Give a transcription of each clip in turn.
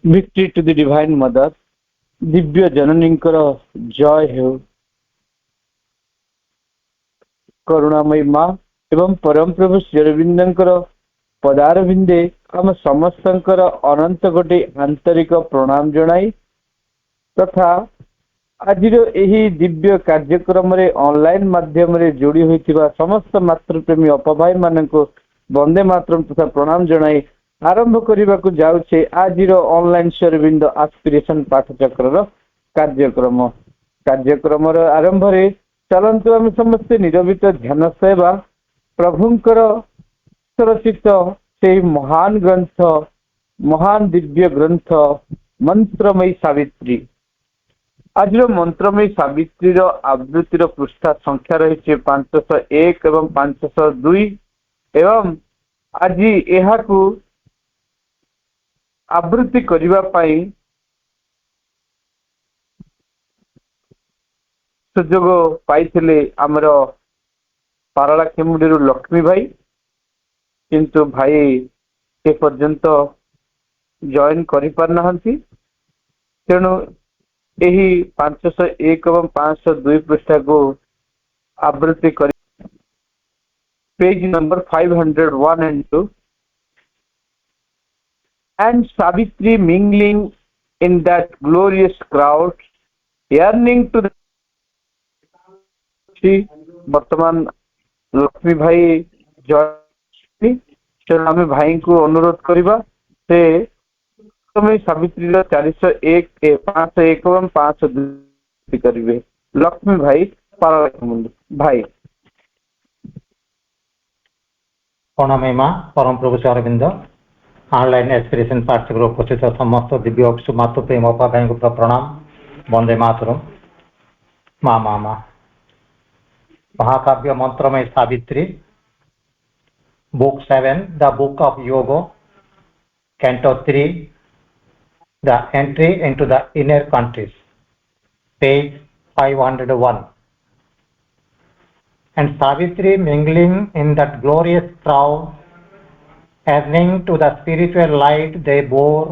Victory to the Divine Mother, ଦିବ୍ୟ ଜନନୀଙ୍କର ଜୟ ହେଉ। କରୁଣାମୟୀ ମା ଏବଂ ପରମ ପ୍ରଭୁ ଶ୍ରୀ ଅରବିନ୍ଦଙ୍କର ପଦାରବିନ୍ଦେ ଆମ ସମସ୍ତଙ୍କର ଅନନ୍ତ କୋଟି ଆନ୍ତରିକ ପ୍ରଣାମ ଜଣାଇ ତଥା ଆଜିର ଏହି ଦିବ୍ୟ କାର୍ଯ୍ୟକ୍ରମରେ ଅନଲାଇନ ମାଧ୍ୟମରେ ଯୋଡ଼ି ହୋଇଥିବା ସମସ୍ତ ମାତୃପ୍ରେମୀ ଅପଭାଇ ମାନଙ୍କୁ ବନ୍ଦେ ମାତରମ୍ ତଥା ପ୍ରଣାମ ଜଣାଇ ଆରମ୍ଭ କରିବାକୁ ଯାଉଛେ ଆଜିର ଅନଲାଇନ ଶ୍ରୀ ଅରବିନ୍ଦ ଆସ୍ପିରେସନ ପାଠଚକ୍ରର କାର୍ଯ୍ୟକ୍ରମର ଆରମ୍ଭରେ ଚାଲନ୍ତୁ ଆମେ ସମସ୍ତେ ନିରବିତ ଧ୍ୟାନ ସେବା ପ୍ରଭୁଙ୍କର ରଚିତ ସେହି ମହାନ ଗ୍ରନ୍ଥ ମହାନ ଦିବ୍ୟ ଗ୍ରନ୍ଥ ମନ୍ତ୍ରମୟୀ ସାବିତ୍ରୀ। ଆଜିର ମନ୍ତ୍ରମୟୀ ସାବିତ୍ରୀର ଆବୃତ୍ତିର ପୃଷ୍ଠା ସଂଖ୍ୟା ରହିଛି 501 ଏବଂ 502 ଏବଂ ଆଜି ଏହାକୁ ଆବୃତ୍ତି କରିବା ପାଇଁ ସୁଯୋଗ ପାଇଥିଲେ ଆମର ପାରଳା ଖେମୁଡ଼ିରୁ ଲକ୍ଷ୍ମୀ ଭାଇ, କିନ୍ତୁ ଭାଇ ଏ ପର୍ଯ୍ୟନ୍ତ ଜଏନ୍ କରିପାରିନାହାନ୍ତି। ତେଣୁ ଏହି 501 ଏବଂ 502 ପୃଷ୍ଠାକୁ ଆବୃତ୍ତି କରି page number 501 and 2, and Savitri mingling in that glorious crowd, yearning to the ବର୍ତ୍ତମାନ ଲକ୍ଷ୍ମୀ ଭାଇ ଆମେ ଭାଇଙ୍କୁ ଅନୁରୋଧ କରିବା ସେ ସାବିତ୍ରୀର 401 501 ଏବଂ 502 କରିବେ। ଲକ୍ଷ୍ମୀ ଭାଇ ଭାଇ প্রণামী মা পরম প্রভু শ্রী অরবিন্দ অনলাইন এক্সপিরেশন পাঠ্যক্রম উপস্থিত সমস্ত দিব্য মাতৃপ্রেম অপাভাইଙ୍କୁ প্রণাম। বন্দে মাতরম। মা মা মা महाकाव्य मंत्रमय Savitri, Book 7, The Book of Yoga, Canto 3, The Entry into the Inner Countries, page 501. And Savitri mingling in that glorious crowd, yearning to the spiritual light they bore,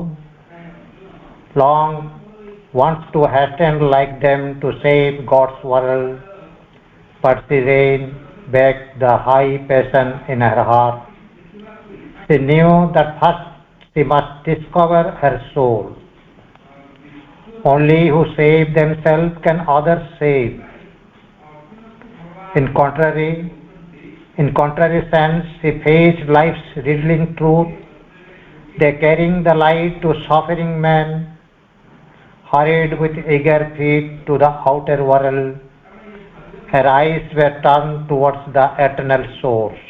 long wants to hasten like them to save God's world, but she reined back the high passion in her heart. She knew that first she must discover her soul. Only who save themselves can others save. In contrary sense, she faced life's riddling truth. They carrying the light to suffering men, hurried with eager feet to the outer world. Her eyes were turned towards the eternal source.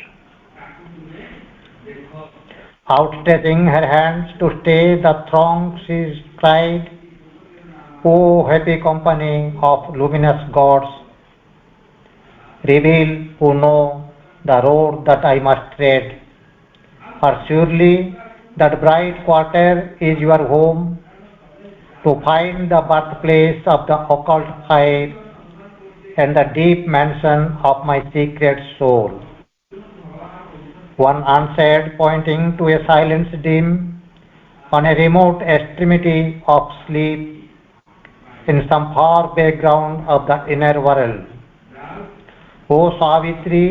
Outstretching her hands to stay the throng, she cried, "O happy company of luminous gods, reveal who know the road that I must tread. For surely that bright quarter is your home, to find the birthplace of the occult fire and the deep mansion of my secret soul." One answered, pointing to a silence dim on a remote extremity of sleep in some far background of the inner world. "O Savitri,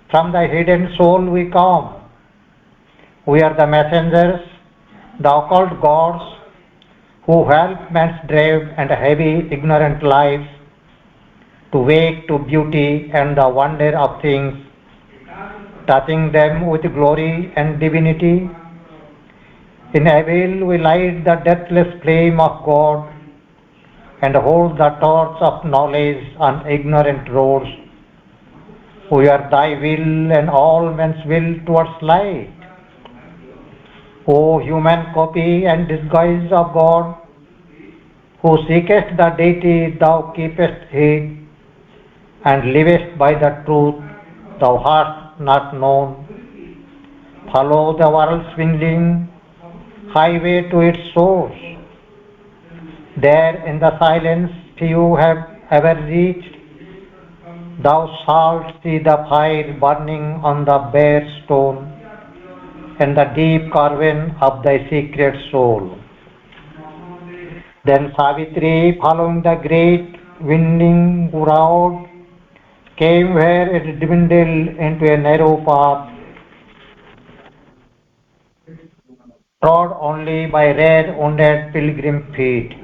from the hidden soul we come. We are the messengers, the occult gods, who help man's brave and heavy ignorant lives to wake to beauty and the wonder of things, touching them with glory and divinity. In Abel we light the deathless flame of God and hold the torch of knowledge on ignorant roads. We are thy will and all men's will towards light. O human copy and disguise of God, who seekest the deity thou keepest hid, and livest by the truth thou hast not known. Follow the world's swindling highway to its source. There in the silence few have ever reached, Thou shalt see the fire burning on the bare stone and the deep cavern of thy secret soul. Then Savitri, following the great winding road, came where it dwindled into a narrow path, trod only by red wounded pilgrim feet.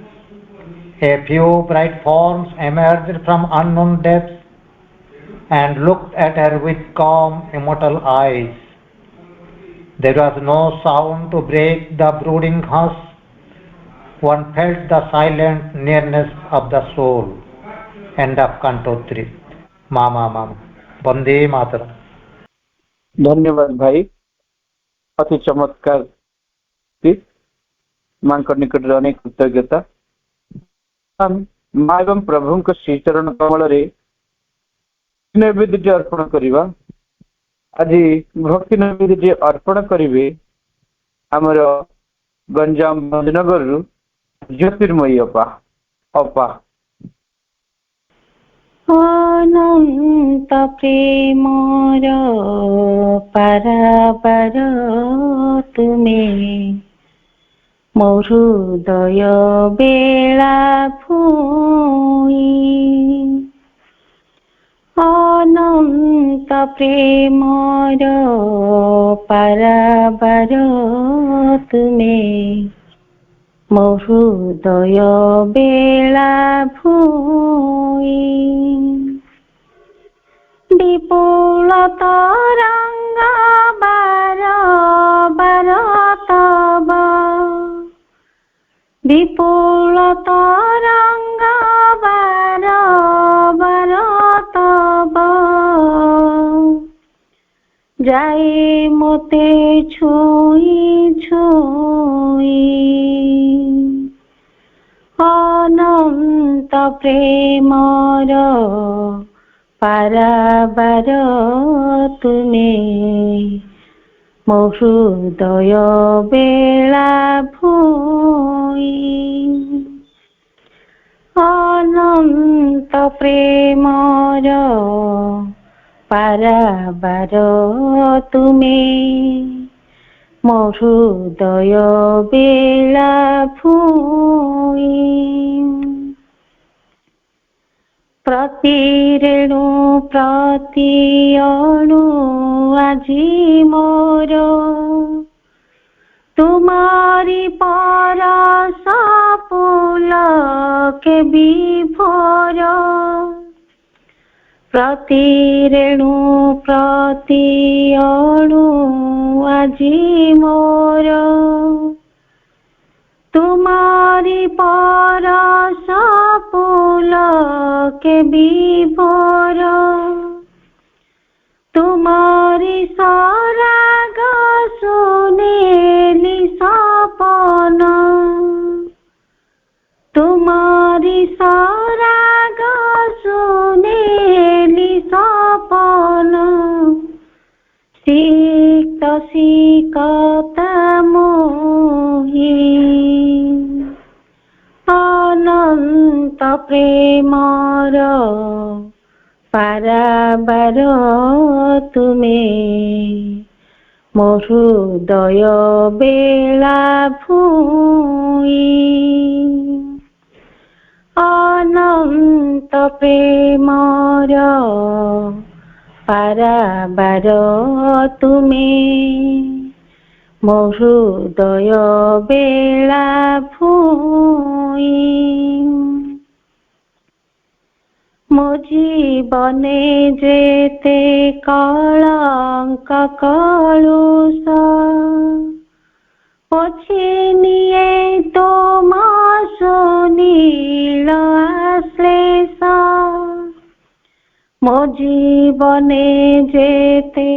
A few bright forms emerged from unknown depths and looked at her with calm, immortal eyes. There was no sound to break the brooding hush. One felt the silent nearness of the soul. End of Canto 3. Mama Mama. Bande Mataram. धन्यवाद भाई, अति चमत्कार माँ निकट अनेक कृतज्ञता। माँ एवं प्रभु श्रीचरण कमल नैवेद्य अर्पण करवा। आज भक्ति नैवेद्य अर्पण करेंगे आमर गंजाम भंजनगर ज्योतिर्मयी अपा। अनंत प्रेमर पाराबार तुमे मो हृदय बेला भूई। अनंत प्रेमर पाराबार तुमे मो हृदय बेला भूई। विपुल तरंग बार बार तब विपुल तरंग बार बार तब जाए मोते छुई छुई। अनंत प्रेमर पाराबार तुमे मो हृदय बेला भूई। अनंत प्रेमर पाराबार तुमे मो हृदय बेला भूई। प्रति रेणु प्रति अणु आजी मोर तुम्हारी परस पुलके विभोर। प्रति रेणु प्रति अणु आजी मोर तुम्हारी परस पुलके विभोर। तुम्हारी सराग सुनेली सपन तुम्हारी सराग सुनेली सपन। सिक्त सिकत मोही अनंत प्रेमर पाराबार तुमे मो हृदय बेला भूई। अनंत प्रेमर पाराबार तुमे मो हृदय बेला भूई। मो जीवने जेते कलंक कलुष पोछि निये तोमा सुनील आश्लेष। मो जीवने जेते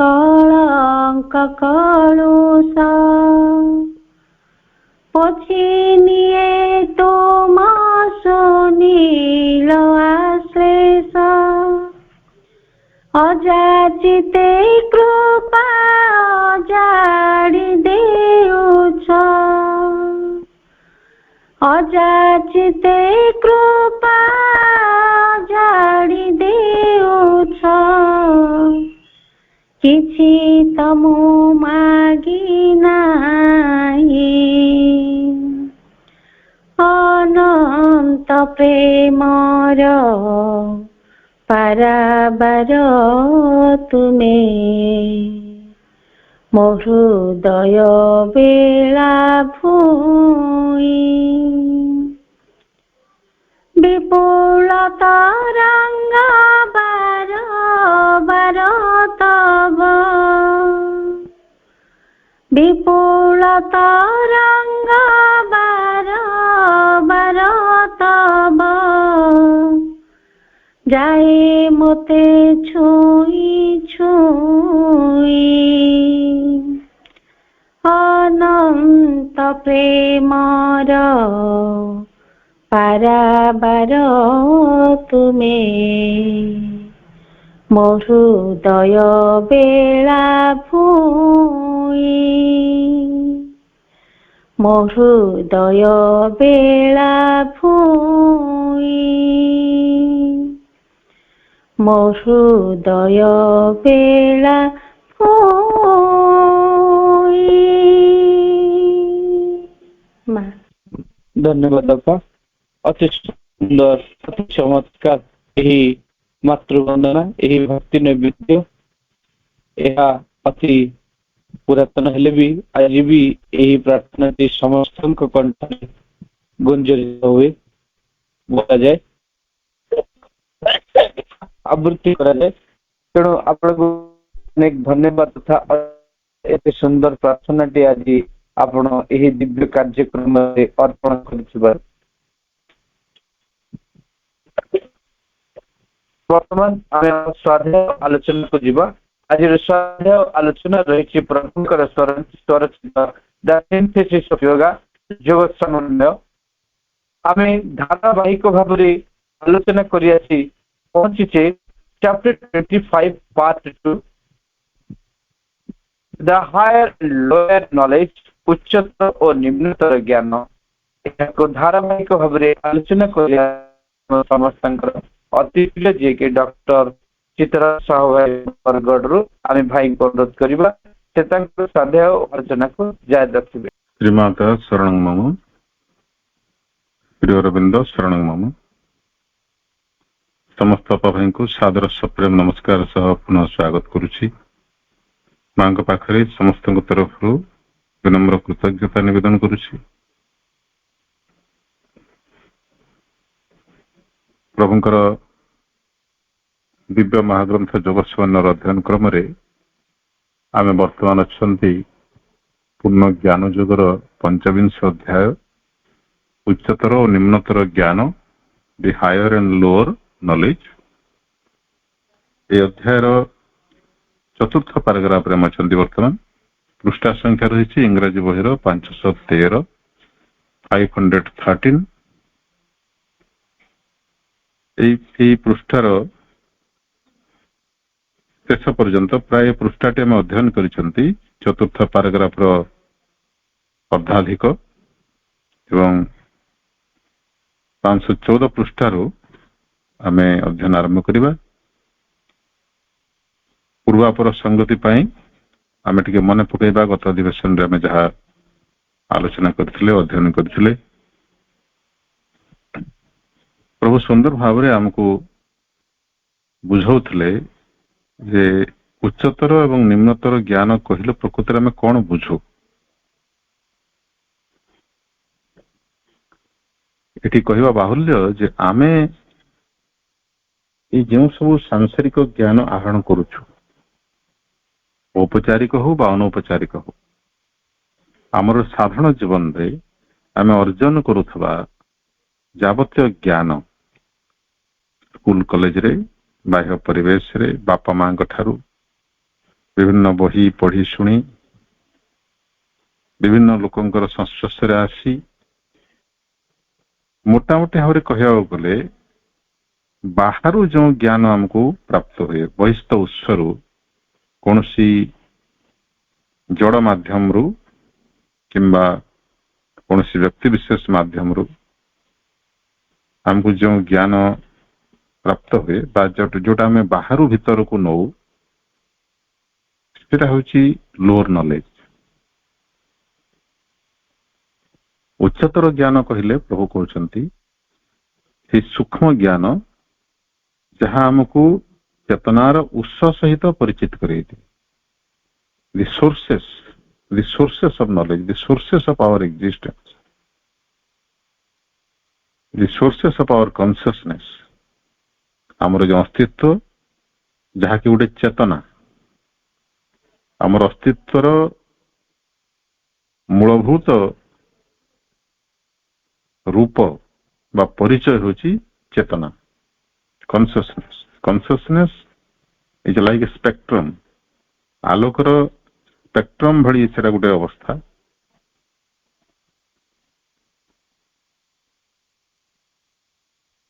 कलंक कलुष पोछि निये तोमा सुनील आश्लेष। अजाचिते कृपा अजाड़ी देउछ अजाचिते कृपा अजाड़ी दे କିଛି ତମୁ ମାଗି ନାହିଁ ଅନନ୍ତ ପ୍ରେମର ପାରାବାର ତୁମେ ମୋ ହୃଦୟ ବେଳା ଭୂଇଁ ବିପୁଳ ତରଙ୍ଗ ବାର ବାର ତବ বিপুল তরঙ্গ বার বার তব যায় মতে ছুঁই ছুঁই অনন্ত প্রেমর পারাবার তুমে ମୋ ହୃଦୟ ବେଳା ଭୂଇଁ ମୋ ହୃଦୟ ବେଳା ଭୂଇଁ ମୋ ହୃଦୟ ବେଳା ଭୂଇଁ ମା ଧନ୍ୟବାଦ ବାପା। ଅତି ସୁନ୍ଦର, ଅତି ଚମତ୍କାର ଏହି ମାତୃବନ୍ଦନା, ଏହି ଭକ୍ତି ନୈବେଦ୍ୟ, ଏହା ଅତି ପୁରାତନ ହେଲେ ବି ଆଜି ବି ଏହି ପ୍ରାର୍ଥନାଟି ସମସ୍ତଙ୍କ କଣ୍ଠରେ ଗୁଞ୍ଜରିତ ହୁଏ, ବୋଲାଯାଏ, ଆବୃତ୍ତି କରାଯାଏ। ତେଣୁ ଆପଣଙ୍କୁ ଅନେକ ଧନ୍ୟବାଦ ତଥା ଏତେ ସୁନ୍ଦର ପ୍ରାର୍ଥନାଟି ଆଜି ଆପଣ ଏହି ଦିବ୍ୟ କାର୍ଯ୍ୟକ୍ରମରେ ଅର୍ପଣ କରିଥିବାରୁ। ବର୍ତ୍ତମାନ ଆମେ ସ୍ୱାଧ୍ୟାୟ ଆଲୋଚନାକୁ ଯିବା। ଆଜିର ସ୍ୱାଧ୍ୟାୟ ଆଲୋଚନା ରହିଛି ପ୍ରଭୁଙ୍କର ସ୍ୱରଚିତ ଦ ସିନ୍ଥେସିସ୍ ଅଫ ୟୋଗା, ଯୋଗ ସମନ୍ୱୟ। ଆମେ ଧାରାବାହିକ ଭାବରେ ଆଲୋଚନା କରି ଆସି ପହଞ୍ଚିଛେ ଚାପ୍ଟର 25 ପାର୍ଟ 2 ଦ ହାୟର ଲୋୟର ନଲେଜ, ଉଚ୍ଚତର ଓ ନିମ୍ନତର ଜ୍ଞାନ। ଏହାକୁ ଧାରାବାହିକ ଭାବରେ ଆଲୋଚନା କରିବା ସମସ୍ତଙ୍କର ଅତି ପ୍ରିୟ, ଯିଏକି ଡକ୍ଟର ଚିତ୍ରା ସାହୁ ଭାଇ ବରଗଡ଼ରୁ ଆମେ ଭାଇଙ୍କୁ ଅନୁରୋଧ କରିବା ସେ ତାଙ୍କ ସ୍ୱାଧ୍ୟାୟ ଆଲୋଚନାକୁ ଜାରି ରଖିବେ। ଶ୍ରୀମାତା ଶରଣ ମମ, ପ୍ରିୟ ଅରବିନ୍ଦ ଶରଣ ମମ। ସମସ୍ତ ଭାଇଙ୍କୁ ସାଦର ସପ୍ରେମ ନମସ୍କାର ସହ ପୁନଃ ସ୍ୱାଗତ କରୁଛି। ମାଙ୍କ ପାଖରେ ସମସ୍ତଙ୍କ ତରଫରୁ ବିନମ୍ର କୃତଜ୍ଞତା ନିବେଦନ କରୁଛି। ପ୍ରଭୁଙ୍କର ଦିବ୍ୟ ମହାଗ୍ରନ୍ଥ ଯୋଗ ସମନ୍ୱୟର ଅଧ୍ୟୟନ କ୍ରମରେ ଆମେ ବର୍ତ୍ତମାନ ଅଛନ୍ତି ପୂର୍ଣ୍ଣ ଜ୍ଞାନ ଯୋଗର 25 ଅଧ୍ୟାୟ, ଉଚ୍ଚତର ଓ ନିମ୍ନତର ଜ୍ଞାନ, ଦି ହାୟର ଆଣ୍ଡ ଲୋଅର ନଲେଜ। ଏହି ଅଧ୍ୟାୟର ଚତୁର୍ଥ ପାରାଗ୍ରାଫରେ ଆମେ ଅଛନ୍ତି। ବର୍ତ୍ତମାନ ପୃଷ୍ଠା ସଂଖ୍ୟା ରହିଛି ଇଂରାଜୀ ବହିର 513, 513। এই ପୃଷ୍ଠାର ଶେଷ ପର୍ଯ୍ୟନ୍ତ ପ୍ରାୟ ପୃଷ୍ଠାଟି ଆମେ ଅଧ୍ୟୟନ କରିଛନ୍ତି। ଚତୁର୍ଥ ପାରାଗ୍ରାଫର ଅର୍ଦ୍ଧାଧିକ ଏବଂ 514 ପୃଷ୍ଠାରୁ ଆମେ ଅଧ୍ୟୟନ ଆରମ୍ଭ କରିବା। ପୂର୍ବାପର ସଙ୍ଗତି ପାଇଁ ଆମେ ଟିକେ ମନେ ପକାଇବା ଗତ ଅଧିବେଶନରେ ଆମେ ଯାହା ଆଲୋଚନା କରିଥିଲେ, ଅଧ୍ୟୟନ କରିଥିଲେ। ପ୍ରଭୁ ସୁନ୍ଦର ଭାବରେ ଆମକୁ ବୁଝାଉଥିଲେ ଯେ ଉଚ୍ଚତର ଏବଂ ନିମ୍ନତର ଜ୍ଞାନ କହିଲେ ପ୍ରକୃତରେ ଆମେ କଣ ବୁଝୁ। ଏଠି କହିବା ବାହୁଲ୍ୟ ଯେ ଆମେ এই ଯେଉଁ ସବୁ ସାଂସାରିକ ଜ୍ଞାନ ଆହରଣ କରୁଛୁ, ଔପଚାରିକ ହଉ ବା ଅନୌପଚାରିକ ହଉ, ଆମର ସାଧାରଣ ଜୀବନରେ ଆମେ ଅର୍ଜନ କରୁଥିବା ଯାବତୀୟ ଜ୍ଞାନ ସ୍କୁଲ କଲେଜରେ, ବାହ୍ୟ ପରିବେଶରେ, ବାପା ମାଙ୍କ ଠାରୁ ବିଭିନ୍ନ ବହି ପଢି ଶୁଣି, ବିଭିନ୍ନ ଲୋକଙ୍କର ସଂସ୍ପର୍ଶରେ ଆସି, ମୋଟାମୋଟି ଭାବରେ କହିବାକୁ ଗଲେ ବାହାରୁ ଯେଉଁ ଜ୍ଞାନ ଆମକୁ ପ୍ରାପ୍ତ ହୁଏ, ବହିସ୍ଥ ଉତ୍ସରୁ, କୌଣସି ଜଡ଼ ମାଧ୍ୟମରୁ କିମ୍ବା କୌଣସି ବ୍ୟକ୍ତି ବିଶେଷ ମାଧ୍ୟମରୁ ଆମକୁ ଯେଉଁ ଜ୍ଞାନ ପ୍ରାପ୍ତ ହୁଏ ବା ଯୋଉଟା ଆମେ ବାହାରୁ ଭିତରକୁ ନଉ, ସେଟା ହେଉଛି ଲୋଅର ନଲେଜ। ଉଚ୍ଚତର ଜ୍ଞାନ କହିଲେ ପ୍ରଭୁ କହୁଛନ୍ତି ସେ ସୂକ୍ଷ୍ମ ଜ୍ଞାନ ଯାହା ଆମକୁ ଚେତନାର ଉତ୍ସ ସହିତ ପରିଚିତ କରେଇଦିଏ। ଦି sources of knowledge, the sources of our existence, the sources of our consciousness, ଆମର ଯୋଉ ଅସ୍ତିତ୍ୱ ଯାହାକି ଗୋଟେ ଚେତନା, ଆମର ଅସ୍ତିତ୍ୱର ମୂଳଭୂତ ରୂପ ବା ପରିଚୟ ହେଉଛି ଚେତନା, consciousness is like a spectrum. ଆଲୋକର ସ୍ପେକ୍ଟ୍ରମ୍ ଭଳି ସେଟା ଗୋଟେ ଅବସ୍ଥା।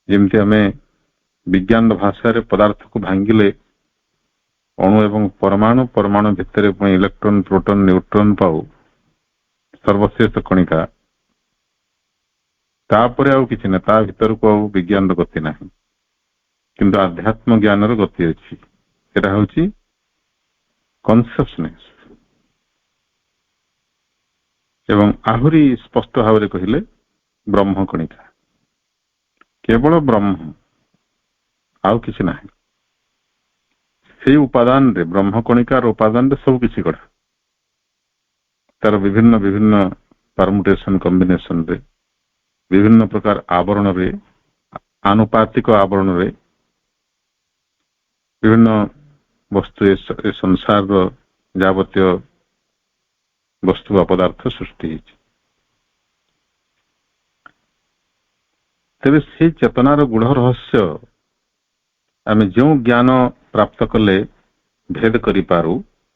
ଯେମିତି ଆମେ ବିଜ୍ଞାନ ଭାଷାରେ ପଦାର୍ଥକୁ ଭାଙ୍ଗିଲେ ଅଣୁ ଏବଂ ପରମାଣୁ, ପରମାଣୁ ଭିତରେ ପୁଣି ଇଲେକ୍ଟ୍ରନ, ପ୍ରୋଟନ, ନ୍ୟୁଟ୍ରନ ପାଉ, ସର୍ବଶେଷ କଣିକା, ତାପରେ ଆଉ କିଛି ନାହିଁ, ତା ଭିତରକୁ ଆଉ ବିଜ୍ଞାନର ଗତି ନାହିଁ। କିନ୍ତୁ ଆଧ୍ୟାତ୍ମ ଜ୍ଞାନର ଗତି ଅଛି, ସେଟା ହେଉଛି କନସିୟସନେସ୍। ଏବଂ ଆହୁରି ସ୍ପଷ୍ଟ ଭାବରେ କହିଲେ ବ୍ରହ୍ମ କଣିକା, କେବଳ ବ୍ରହ୍ମ, ଆଉ କିଛି ନାହିଁ। ସେଇ ଉପାଦାନରେ, ବ୍ରହ୍ମ କଣିକାର ଉପାଦାନରେ ସବୁ କିଛି ଗଢ଼ା, ତାର ବିଭିନ୍ନ ବିଭିନ୍ନ ପରମୁଟେସନ କମ୍ବିନେସନରେ, ବିଭିନ୍ନ ପ୍ରକାର ଆବରଣରେ, ଆନୁପାତିକ ଆବରଣରେ ବିଭିନ୍ନ ବସ୍ତୁ ଏ ସଂସାରର ଯାବତୀୟ ବସ୍ତୁ ବା ପଦାର୍ଥ ସୃଷ୍ଟି ହେଇଛି। ତେବେ ସେଇ ଚେତନାର ଗୂଢ଼ ରହସ୍ୟ ଆମେ ଯେଉଁ ଜ୍ଞାନ ପ୍ରାପ୍ତ କଲେ ଭେଦ କରିପାରୁ,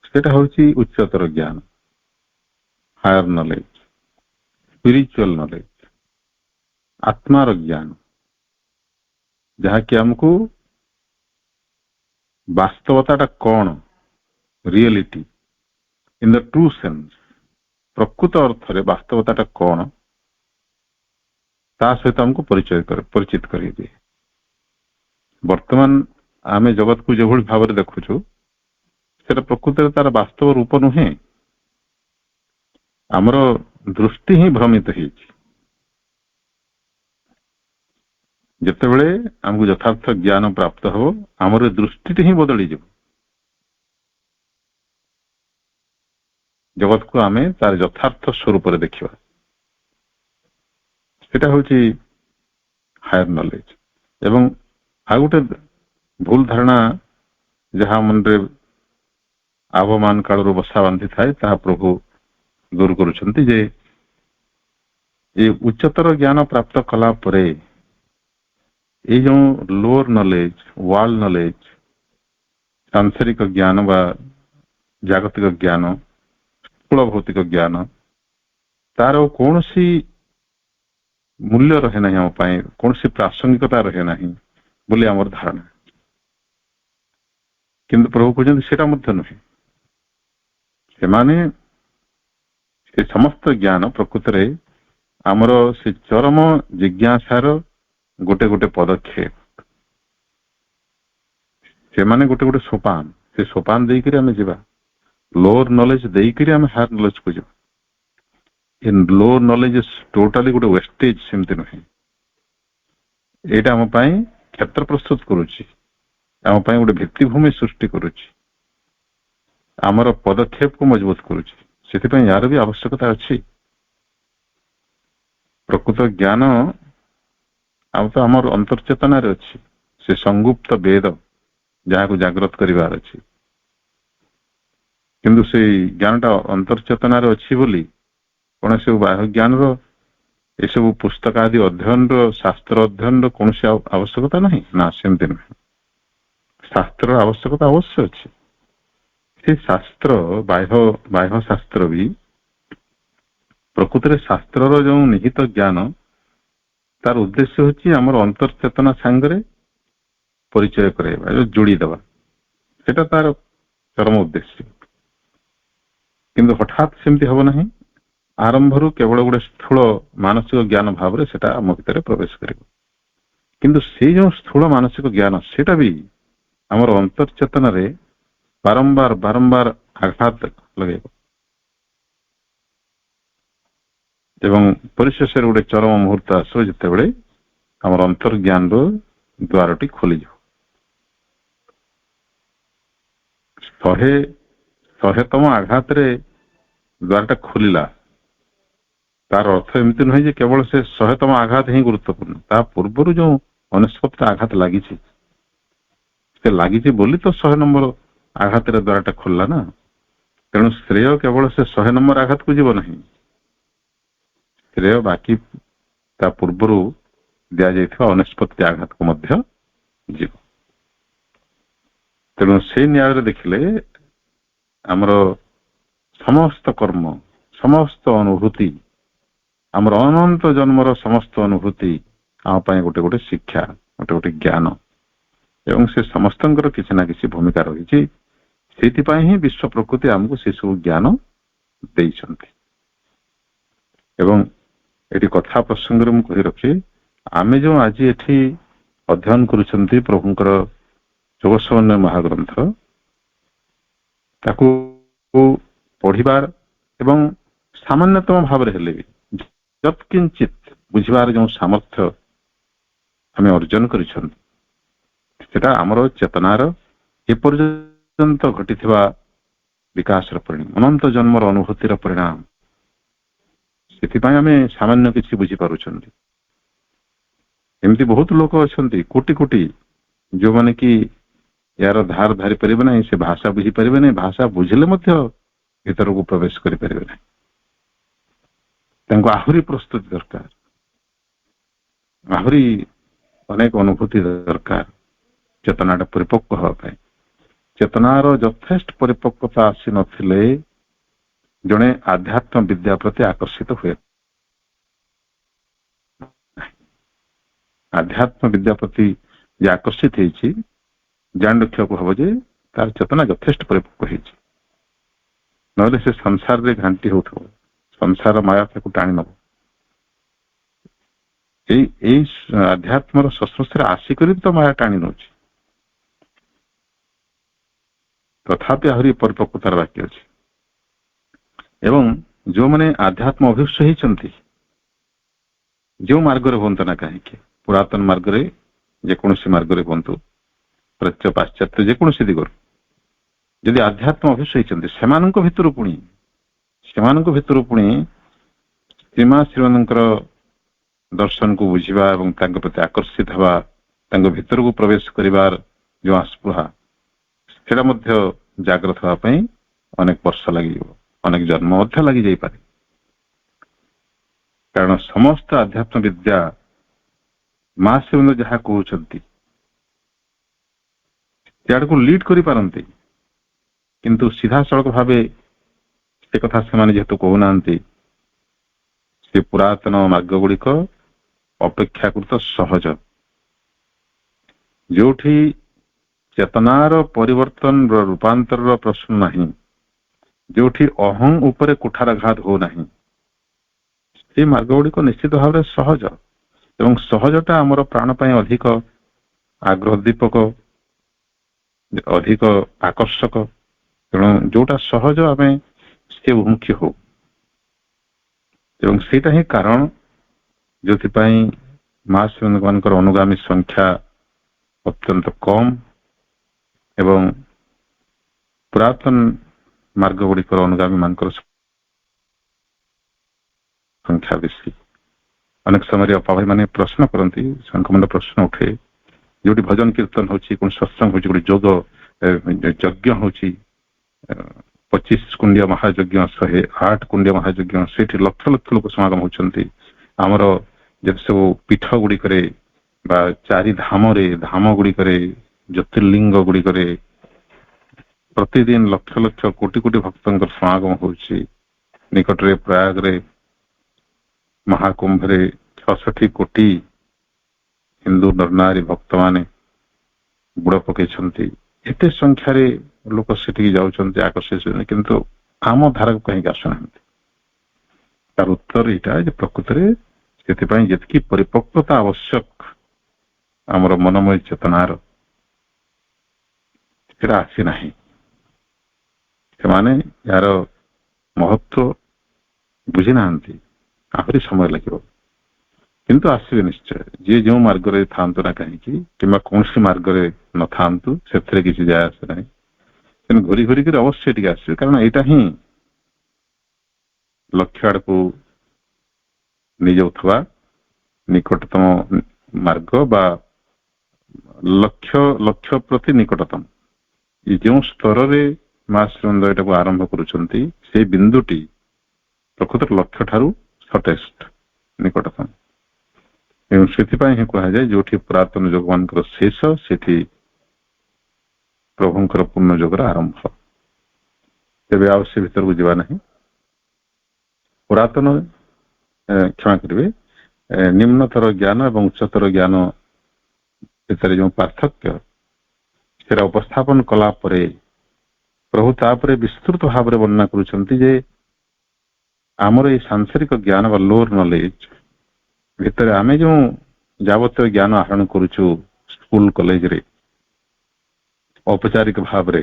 ସେଟା ହେଉଛି ଉଚ୍ଚତର ଜ୍ଞାନ, ହାୟର ନଲେଜ, ସ୍ପିରିଚୁଆଲ ନଲେଜ, ଆତ୍ମାର ଜ୍ଞାନ, ଯାହାକି ଆମକୁ ବାସ୍ତବତାଟା କଣ, ରିଏଲିଟି ଇନ ଦ ଟ୍ରୁ ସେନ୍ସ, ପ୍ରକୃତ ଅର୍ଥରେ ବାସ୍ତବତାଟା କଣ, ତା ସହିତ ଆମକୁ ପରିଚିତ କରିଦିଏ। ବର୍ତ୍ତମାନ ଆମେ ଜଗତକୁ ଯେଭଳି ଭାବରେ ଦେଖୁଛୁ, ସେଟା ପ୍ରକୃତରେ ତାର ବାସ୍ତବ ରୂପ ନୁହେଁ। ଆମର ଦୃଷ୍ଟି ହିଁ ଭ୍ରମିତ ହେଇଛି। ଯେତେବେଳେ ଆମକୁ ଯଥାର୍ଥ ଜ୍ଞାନ ପ୍ରାପ୍ତ ହେବ, ଆମର ଦୃଷ୍ଟିଟି ହିଁ ବଦଳିଯିବ। ଜଗତକୁ ଆମେ ତାର ଯଥାର୍ଥ ସ୍ୱରୂପରେ ଦେଖିବା। ସେଟା ହେଉଛି ହାୟର ନଲେଜ। ଏବଂ ଆଉ ଗୋଟେ ଭୁଲ ଧାରଣା ଯାହା ମନରେ ଆବମାନ କାଳରୁ ବସା ବାନ୍ଧିଥାଏ, ତାହା ପ୍ରଭୁ ଦୂର କରୁଛନ୍ତି ଯେ ଏ ଉଚ୍ଚତର ଜ୍ଞାନ ପ୍ରାପ୍ତ କଲା ପରେ ଏଇ ଯେଉଁ ଲୋଅର ନଲେଜ, ୱାର୍ଲଡ ନଲେଜ, ସାଂସାରିକ ଜ୍ଞାନ ବା ଜାଗତିକ ଜ୍ଞାନ, ସ୍ଥୂଳ ଭୌତିକ ଜ୍ଞାନ, ତାର କୌଣସି ମୂଲ୍ୟ ରହେ ନାହିଁ, ଆମ ପାଇଁ କୌଣସି ପ୍ରାସଙ୍ଗିକତା ରହେ ନାହିଁ ବୋଲି ଆମର ଧାରଣା। କିନ୍ତୁ ପ୍ରଭୁ କହୁଛନ୍ତି ସେଟା ମଧ୍ୟ ନୁହେଁ। ସେମାନେ ସେ ସମସ୍ତ ଜ୍ଞାନ ପ୍ରକୃତରେ ଆମର ସେ ଚରମ ଜିଜ୍ଞାସାର ଗୋଟେ ଗୋଟେ ପଦକ୍ଷେପ। ସେମାନେ ଗୋଟେ ଗୋଟେ ସୋପାନ, ସେ ସୋପାନ ଦେଇକରି ଆମେ ଯିବା। ଲୋଅର ନଲେଜ ଦେଇକରି ଆମେ ହାୟର ନଲେଜକୁ ଯିବା। ଲୋଅର ନଲେଜ ଟୋଟାଲି ଗୋଟେ ୱେଷ୍ଟେଜ ସେମିତି ନୁହେଁ। ଏଇଟା ଆମ ପାଇଁ କ୍ଷେତ୍ର ପ୍ରସ୍ତୁତ କରୁଛି, ଆମ ପାଇଁ ଗୋଟେ ଭିତ୍ତିଭୂମି ସୃଷ୍ଟି କରୁଛି, ଆମର ପଦକ୍ଷେପକୁ ମଜବୁତ କରୁଛି। ସେଥିପାଇଁ ୟାର ବି ଆବଶ୍ୟକତା ଅଛି। ପ୍ରକୃତ ଜ୍ଞାନ ଆଉ ତ ଆମର ଅନ୍ତର୍ଚେତନାରେ ଅଛି, ସେ ସଂଗୁପ୍ତ ବେଦ ଯାହାକୁ ଜାଗ୍ରତ କରିବାର ଅଛି। କିନ୍ତୁ ସେଇ ଜ୍ଞାନଟା ଅନ୍ତର୍ଚେତନାରେ ଅଛି ବୋଲି କଣ ସବୁ ବାହ୍ୟ ଜ୍ଞାନର, ଏସବୁ ପୁସ୍ତକ ଆଦି ଅଧ୍ୟୟନର, ଶାସ୍ତ୍ର ଅଧ୍ୟୟନର କୌଣସି ଆବଶ୍ୟକତା ନାହିଁ? ନା, ସେମିତି ନୁହେଁ। ଶାସ୍ତ୍ରର ଆବଶ୍ୟକତା ଅବଶ୍ୟ ଅଛି। ସେ ଶାସ୍ତ୍ର, ବାହ୍ୟ ଶାସ୍ତ୍ର ବି ପ୍ରକୃତରେ ଶାସ୍ତ୍ରର ଯେଉଁ ନିହିତ ଜ୍ଞାନ, ତାର ଉଦ୍ଦେଶ୍ୟ ହେଉଛି ଆମର ଅନ୍ତର୍ଚେତନା ସାଙ୍ଗରେ ପରିଚୟ କରାଇବା, ଯୋଡ଼ିଦେବା। ସେଟା ତାର ଚରମ ଉଦ୍ଦେଶ୍ୟ। କିନ୍ତୁ ହଠାତ୍ ସେମିତି ହବ ନାହିଁ। ଆରମ୍ଭରୁ କେବଳ ଗୋଟେ ସ୍ଥୂଳ ମାନସିକ ଜ୍ଞାନ ଭାବରେ ସେଟା ଆମ ଭିତରେ ପ୍ରବେଶ କରିବ। କିନ୍ତୁ ସେଇ ଯେଉଁ ସ୍ଥୂଳ ମାନସିକ ଜ୍ଞାନ, ସେଟା ବି ଆମର ଅନ୍ତର୍ଚେତନାରେ ବାରମ୍ବାର ଆଘାତ ଲଗେଇବ ଏବଂ ପରିଶେଷରେ ଗୋଟେ ଚରମ ମୁହୂର୍ତ୍ତ ଆସିବ ଯେତେବେଳେ ଆମର ଅନ୍ତର୍ଜ୍ଞାନର ଦ୍ୱାରଟି ଖୋଲିଯିବ। 100ତମ ଆଘାତରେ ଦ୍ୱାରଟା ଖୋଲିଲା, ତାର ଅର୍ଥ ଏମିତି ନୁହେଁ ଯେ କେବଳ ସେ 100ତମ ଆଘାତ ହିଁ ଗୁରୁତ୍ୱପୂର୍ଣ୍ଣ। ତା ପୂର୍ବରୁ ଯୋଉ 99ଟା ଆଘାତ ଲାଗିଛି, ସେ ଲାଗିଛି ବୋଲି ତ 100 ନମ୍ବର ଆଘାତରେ ଦ୍ୱାରଟା ଖୋଲିଲା ନା। ତେଣୁ ଶ୍ରେୟ କେବଳ ସେ 100 ନମ୍ବର ଆଘାତକୁ ଯିବ ନାହିଁ, ଶ୍ରେୟ ବାକି ତା ପୂର୍ବରୁ ଦିଆଯାଇଥିବା 99ଟି ଆଘାତକୁ ମଧ୍ୟ ଯିବ। ତେଣୁ ସେଇ ନ୍ୟାୟରେ ଦେଖିଲେ ଆମର ସମସ୍ତ କର୍ମ, ସମସ୍ତ ଅନୁଭୂତି, ଆମର ଅନନ୍ତ ଜନ୍ମର ସମସ୍ତ ଅନୁଭୂତି ଆମ ପାଇଁ ଗୋଟେ ଗୋଟେ ଶିକ୍ଷା, ଗୋଟେ ଗୋଟେ ଜ୍ଞାନ, ଏବଂ ସେ ସମସ୍ତଙ୍କର କିଛି ନା କିଛି ଭୂମିକା ରହିଛି। ସେଇଥିପାଇଁ ହିଁ ବିଶ୍ୱ ପ୍ରକୃତି ଆମକୁ ସେ ସବୁ ଜ୍ଞାନ ଦେଇଛନ୍ତି। ଏବଂ ଏଠି କଥା ପ୍ରସଙ୍ଗରେ ମୁଁ କହି ରଖି, ଆମେ ଯୋଉ ଆଜି ଏଠି ଅଧ୍ୟୟନ କରୁଛନ୍ତି ପ୍ରଭୁଙ୍କର ଯୋଗସମନ୍ୱୟ ମହାଗ୍ରନ୍ଥ, ତାକୁ ପଢିବାର ଏବଂ ସାମାନ୍ୟତମ ଭାବରେ ହେଲେ ବି ଯତ୍କିଞ୍ଚିତ ବୁଝିବାର ଯୋଉ ସାମର୍ଥ୍ୟ ଆମେ ଅର୍ଜନ କରିଛନ୍ତି, ସେଟା ଆମର ଚେତନାର ଏପର୍ଯ୍ୟନ୍ତ ଘଟିଥିବା ବିକାଶର ପରିଣାମ, ଅନନ୍ତ ଜନ୍ମର ଅନୁଭୂତିର ପରିଣାମ। ସେଥିପାଇଁ ଆମେ ସାମାନ୍ୟ କିଛି ବୁଝିପାରୁଛନ୍ତି। ଏମିତି ବହୁତ ଲୋକ ଅଛନ୍ତି, କୋଟି କୋଟି, ଯୋଉମାନେ କି ଏହାର ଧାର ଧାରି ପାରିବେ ନାହିଁ, ସେ ଭାଷା ବୁଝିପାରିବେ ନାହିଁ, ଭାଷା ବୁଝିଲେ ମଧ୍ୟ ଭିତରକୁ ପ୍ରବେଶ କରିପାରିବେ ନାହିଁ। ତାଙ୍କୁ ଆହୁରି ପ୍ରସ୍ତୁତି ଦରକାର, ଆହୁରି ଅନେକ ଅନୁଭୂତି ଦରକାର ଚେତନାଟା ପରିପକ୍ୱ ହେବା ପାଇଁ। ଚେତନାର ଯଥେଷ୍ଟ ପରିପକ୍ୱତା ଆସିନଥିଲେ ଜଣେ ଆଧ୍ୟାତ୍ମ ବିଦ୍ୟା ପ୍ରତି ଆକର୍ଷିତ ହୁଏ। ଆଧ୍ୟାତ୍ମ ବିଦ୍ୟା ପ୍ରତି ଯେ ଆକର୍ଷିତ ହେଇଛି, ଜାଣି ରଖିବାକୁ ହବ ଯେ ତାର ଚେତନା ଯଥେଷ୍ଟ ପରିପକ୍ୱ ହେଇଛି, ନହେଲେ ସେ ସଂସାରରେ ଘାଣ୍ଟି ହଉଥିବ, ସଂସାର ମାୟା ତାକୁ ଟାଣି ନବ। ଏଇ ଆଧ୍ୟାତ୍ମର ସଂସ୍ପର୍ଶରେ ଆସିକରି ତ ମାୟା ଟାଣି ନଉଛି, ତଥାପି ଆହୁରି ପରିପକ୍ୱତାର ବାକି ଅଛି। ଏବଂ ଯୋଉମାନେ ଆଧ୍ୟାତ୍ମ ଅଭିଷ୍ଟ ହେଇଛନ୍ତି, ଯୋଉ ମାର୍ଗରେ ହୁଅନ୍ତୁ ନା କାହିଁକି, ପୁରାତନ ମାର୍ଗରେ, ଯେକୌଣସି ମାର୍ଗରେ ହୁଅନ୍ତୁ, ପ୍ରାଚ୍ୟ ପାଶ୍ଚାତ୍ୟ ଯେକୌଣସି ଦିଗରୁ ଯଦି ଆଧ୍ୟାତ୍ମ ଅଭିଷ୍ଟ ହେଇଛନ୍ତି, ସେମାନଙ୍କ ଭିତରୁ ପୁଣି ଶ୍ରୀମାନଙ୍କର ଦର୍ଶନକୁ ବୁଝିବା ଏବଂ ତାଙ୍କ ପ୍ରତି ଆକର୍ଷିତ ହେବା, ତାଙ୍କ ଭିତରକୁ ପ୍ରବେଶ କରିବାର ଯୋଉ ଆସ୍ପୃହା, ସେଟା ମଧ୍ୟ ଜାଗ୍ରତ ହେବା ପାଇଁ ଅନେକ ବର୍ଷ ଲାଗିଯିବ, ଅନେକ ଜନ୍ମ ମଧ୍ୟ ଲାଗିଯାଇପାରେ। କାରଣ ସମସ୍ତ ଆଧ୍ୟାତ୍ମ ବିଦ୍ୟା ମା ଶିବନ ଯାହା କହୁଛନ୍ତି ସେଆଡକୁ ଲିଡ୍ କରିପାରନ୍ତି, କିନ୍ତୁ ସିଧାସଳଖ ଭାବେ ସେ କଥା ସେମାନେ ଯେହେତୁ କହୁନାହାନ୍ତି, ସେ ପୁରାତନ ମାର୍ଗ ଗୁଡିକ ଅପେକ୍ଷାକୃତ ସହଜ, ଯୋଉଠି ଚେତନାର ପରିବର୍ତ୍ତନର ରୂପାନ୍ତରର ପ୍ରଶ୍ନ ନାହିଁ, ଯୋଉଠି ଅହଂ ଉପରେ କୁଠାରଘାତ ହଉନାହିଁ, ସେ ମାର୍ଗ ଗୁଡିକ ନିଶ୍ଚିତ ଭାବରେ ସହଜ। ଏବଂ ସହଜଟା ଆମର ପ୍ରାଣ ପାଇଁ ଅଧିକ ଆଗ୍ରହ ଦୀପକ, ଅଧିକ ଆକର୍ଷକ। ତେଣୁ ଯୋଉଟା ସହଜ ଆମେ ସେ ଉନ୍ମୁଖୀ ହଉ, ଏବଂ ସେଇଟା ହିଁ କାରଣ ଯୋଉଥିପାଇଁ ମା ଶିବମାନଙ୍କର ଅନୁଗାମୀ ସଂଖ୍ୟା ଅତ୍ୟନ୍ତ କମ୍ ଏବଂ ପୁରାତନ ମାର୍ଗ ଗୁଡିକର ଅନୁଗାମୀ ମାନଙ୍କର ସଂଖ୍ୟା ବେଶୀ। ଅନେକ ସମୟରେ ଅପାଭାଇ ମାନେ ପ୍ରଶ୍ନ କରନ୍ତି, ସେମାନଙ୍କ ମନରେ ପ୍ରଶ୍ନ ଉଠେ, ଯୋଉଠି ଭଜନ କୀର୍ତ୍ତନ ହଉଛି, କୋଣ ସତ୍ସଙ୍ଗ ହଉଛି, ଗୋଟେ ଯୋଗ ଯଜ୍ଞ ହଉଛି, 25 କୁଣ୍ଡିଆ ମହାଯଜ୍ଞ, 108 କୁଣ୍ଡିଆ ମହାଯଜ୍ଞ, ସେଇଠି ଲକ୍ଷ ଲକ୍ଷ ଲୋକ ସମାଗମ ହଉଛନ୍ତି। ଆମର ଯେତେ ସବୁ ପୀଠ ଗୁଡିକରେ ବା 4 ଧାମରେ, ଧାମ ଗୁଡିକରେ, ଜ୍ୟୋତିର୍ଲିଙ୍ଗ ଗୁଡିକରେ ପ୍ରତିଦିନ ଲକ୍ଷ ଲକ୍ଷ କୋଟି କୋଟି ଭକ୍ତଙ୍କର ସମାଗମ ହଉଛି। ନିକଟରେ ପ୍ରୟାଗରେ ମହାକୁମ୍ଭରେ 66 କୋଟି ହିନ୍ଦୁ ନରନାରୀ ଭକ୍ତମାନେ ବୁଡ ପକେଇଛନ୍ତି। ଏତେ ସଂଖ୍ୟାରେ ଲୋକ ସେଠିକି ଯାଉଛନ୍ତି, ଆକର୍ଷିତ ହେଉଛନ୍ତି, କିନ୍ତୁ ଆମ ଧାରାକୁ କାହିଁକି ଆସୁନାହାନ୍ତି? ତାର ଉତ୍ତର ଏଇଟା ଯେ ପ୍ରକୃତରେ ସେଥିପାଇଁ ଯେତିକି ପରିପକ୍ୱତା ଆବଶ୍ୟକ ଆମର ମନମୟ ଚେତନାର, ସେଟା ଆସିନାହିଁ। ସେମାନେ ଏହାର ମହତ୍ଵ ବୁଝି ନାହାନ୍ତି। ଆହୁରି ସମୟ ଲାଗିବ, କିନ୍ତୁ ଆସିବେ ନିଶ୍ଚୟ। ଯିଏ ଯେଉଁ ମାର୍ଗରେ ଥାଆନ୍ତୁ ନା କାହିଁକି, କିମ୍ବା କୌଣସି ମାର୍ଗରେ ନଥାନ୍ତୁ, ସେଥିରେ କିଛି ଯାଏ ଆସେ ନାହିଁ। କିନ୍ତୁ ଘୁରି ଘୁରିକିରି ଅବଶ୍ୟ ଟିକେ ଆସିବେ, କାରଣ ଏଇଟା ହିଁ ଲକ୍ଷ୍ୟ ଆଡକୁ ନେଇଯାଉଥିବା ନିକଟତମ ମାର୍ଗ ବା ଲକ୍ଷ୍ୟ ପ୍ରତି ନିକଟତମ। ଯେଉଁ ସ୍ତରରେ ମା ଶ୍ରୀଅନ୍ଦ ଏଟାକୁ ଆରମ୍ଭ କରୁଛନ୍ତି, ସେଇ ବିନ୍ଦୁଟି ପ୍ରକୃତରେ ଲକ୍ଷ୍ୟ ଠାରୁ ସଟେଷ୍ଟ, ନିକଟତମ। ଏବଂ ସେଥିପାଇଁ ହିଁ କୁହାଯାଏ, ଯୋଉଠି ପୁରାତନ ଯୋଗମାନଙ୍କର ଶେଷ, ସେଠି ପ୍ରଭୁଙ୍କର ପୂର୍ଣ୍ଣ ଯୋଗର ଆରମ୍ଭ। ତେବେ ଆଉ ସେ ଭିତରକୁ ଯିବା ନାହିଁ। ପୁରାତନ କ୍ଷମା କରିବେ, ନିମ୍ନତର ଜ୍ଞାନ ଏବଂ ଉଚ୍ଚତର ଜ୍ଞାନ ଭିତରେ ଯେଉଁ ପାର୍ଥକ୍ୟ, ସେଟା ଉପସ୍ଥାପନ କଲା ପରେ ପ୍ରଭୁ ତାପରେ ବିସ୍ତୃତ ଭାବରେ ବର୍ଣ୍ଣନା କରୁଛନ୍ତି ଯେ ଆମର ଏଇ ସାଂସାରିକ ଜ୍ଞାନ ବା ଲୋର ନଲେଜ ଭିତରେ ଆମେ ଯେଉଁ ଯାବତୀୟ ଜ୍ଞାନ ଆହରଣ କରୁଛୁ ସ୍କୁଲ କଲେଜରେ, ଔପଚାରିକ ଭାବରେ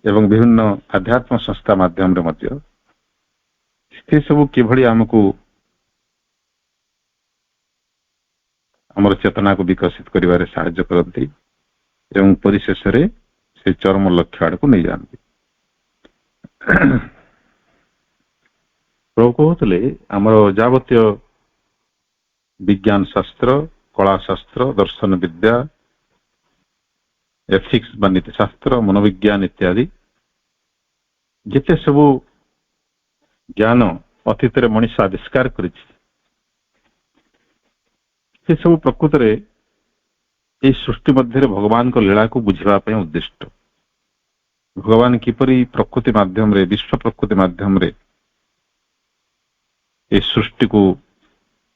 ଏବଂ ବିଭିନ୍ନ ଆଧ୍ୟାତ୍ମ ସଂସ୍ଥା ମାଧ୍ୟମରେ ମଧ୍ୟ, ସେ ସବୁ କିଭଳି ଆମକୁ ଆମର ଚେତନାକୁ ବିକଶିତ କରିବାରେ ସାହାଯ୍ୟ କରନ୍ତି ଏବଂ ପରିଶେଷରେ ସେ ଚରମ ଲକ୍ଷ୍ୟ ଆଡକୁ ନେଇଯାଆନ୍ତି। ପ୍ରଭୁ କହୁଥିଲେ ଆମର ଯାବତୀୟ ବିଜ୍ଞାନ ଶାସ୍ତ୍ର, କଳା ଶାସ୍ତ୍ର, ଦର୍ଶନ ବିଦ୍ୟା, ଏଥିକ୍ସ ବା ନୀତିଶାସ୍ତ୍ର, ମନୋବିଜ୍ଞାନ ଇତ୍ୟାଦି ଯେତେ ସବୁ ଜ୍ଞାନ ଅତୀତରେ ମଣିଷ ଆବିଷ୍କାର କରିଛି, ସେ ସବୁ ପ୍ରକୃତରେ ଏହି ସୃଷ୍ଟି ମଧ୍ୟରେ ଭଗବାନଙ୍କ ଲୀଳାକୁ ବୁଝିବା ପାଇଁ ଉଦ୍ଦିଷ୍ଟ। ଭଗବାନ କିପରି ପ୍ରକୃତି ମାଧ୍ୟମରେ, ବିଶ୍ୱ ପ୍ରକୃତି ମାଧ୍ୟମରେ ଏ ସୃଷ୍ଟିକୁ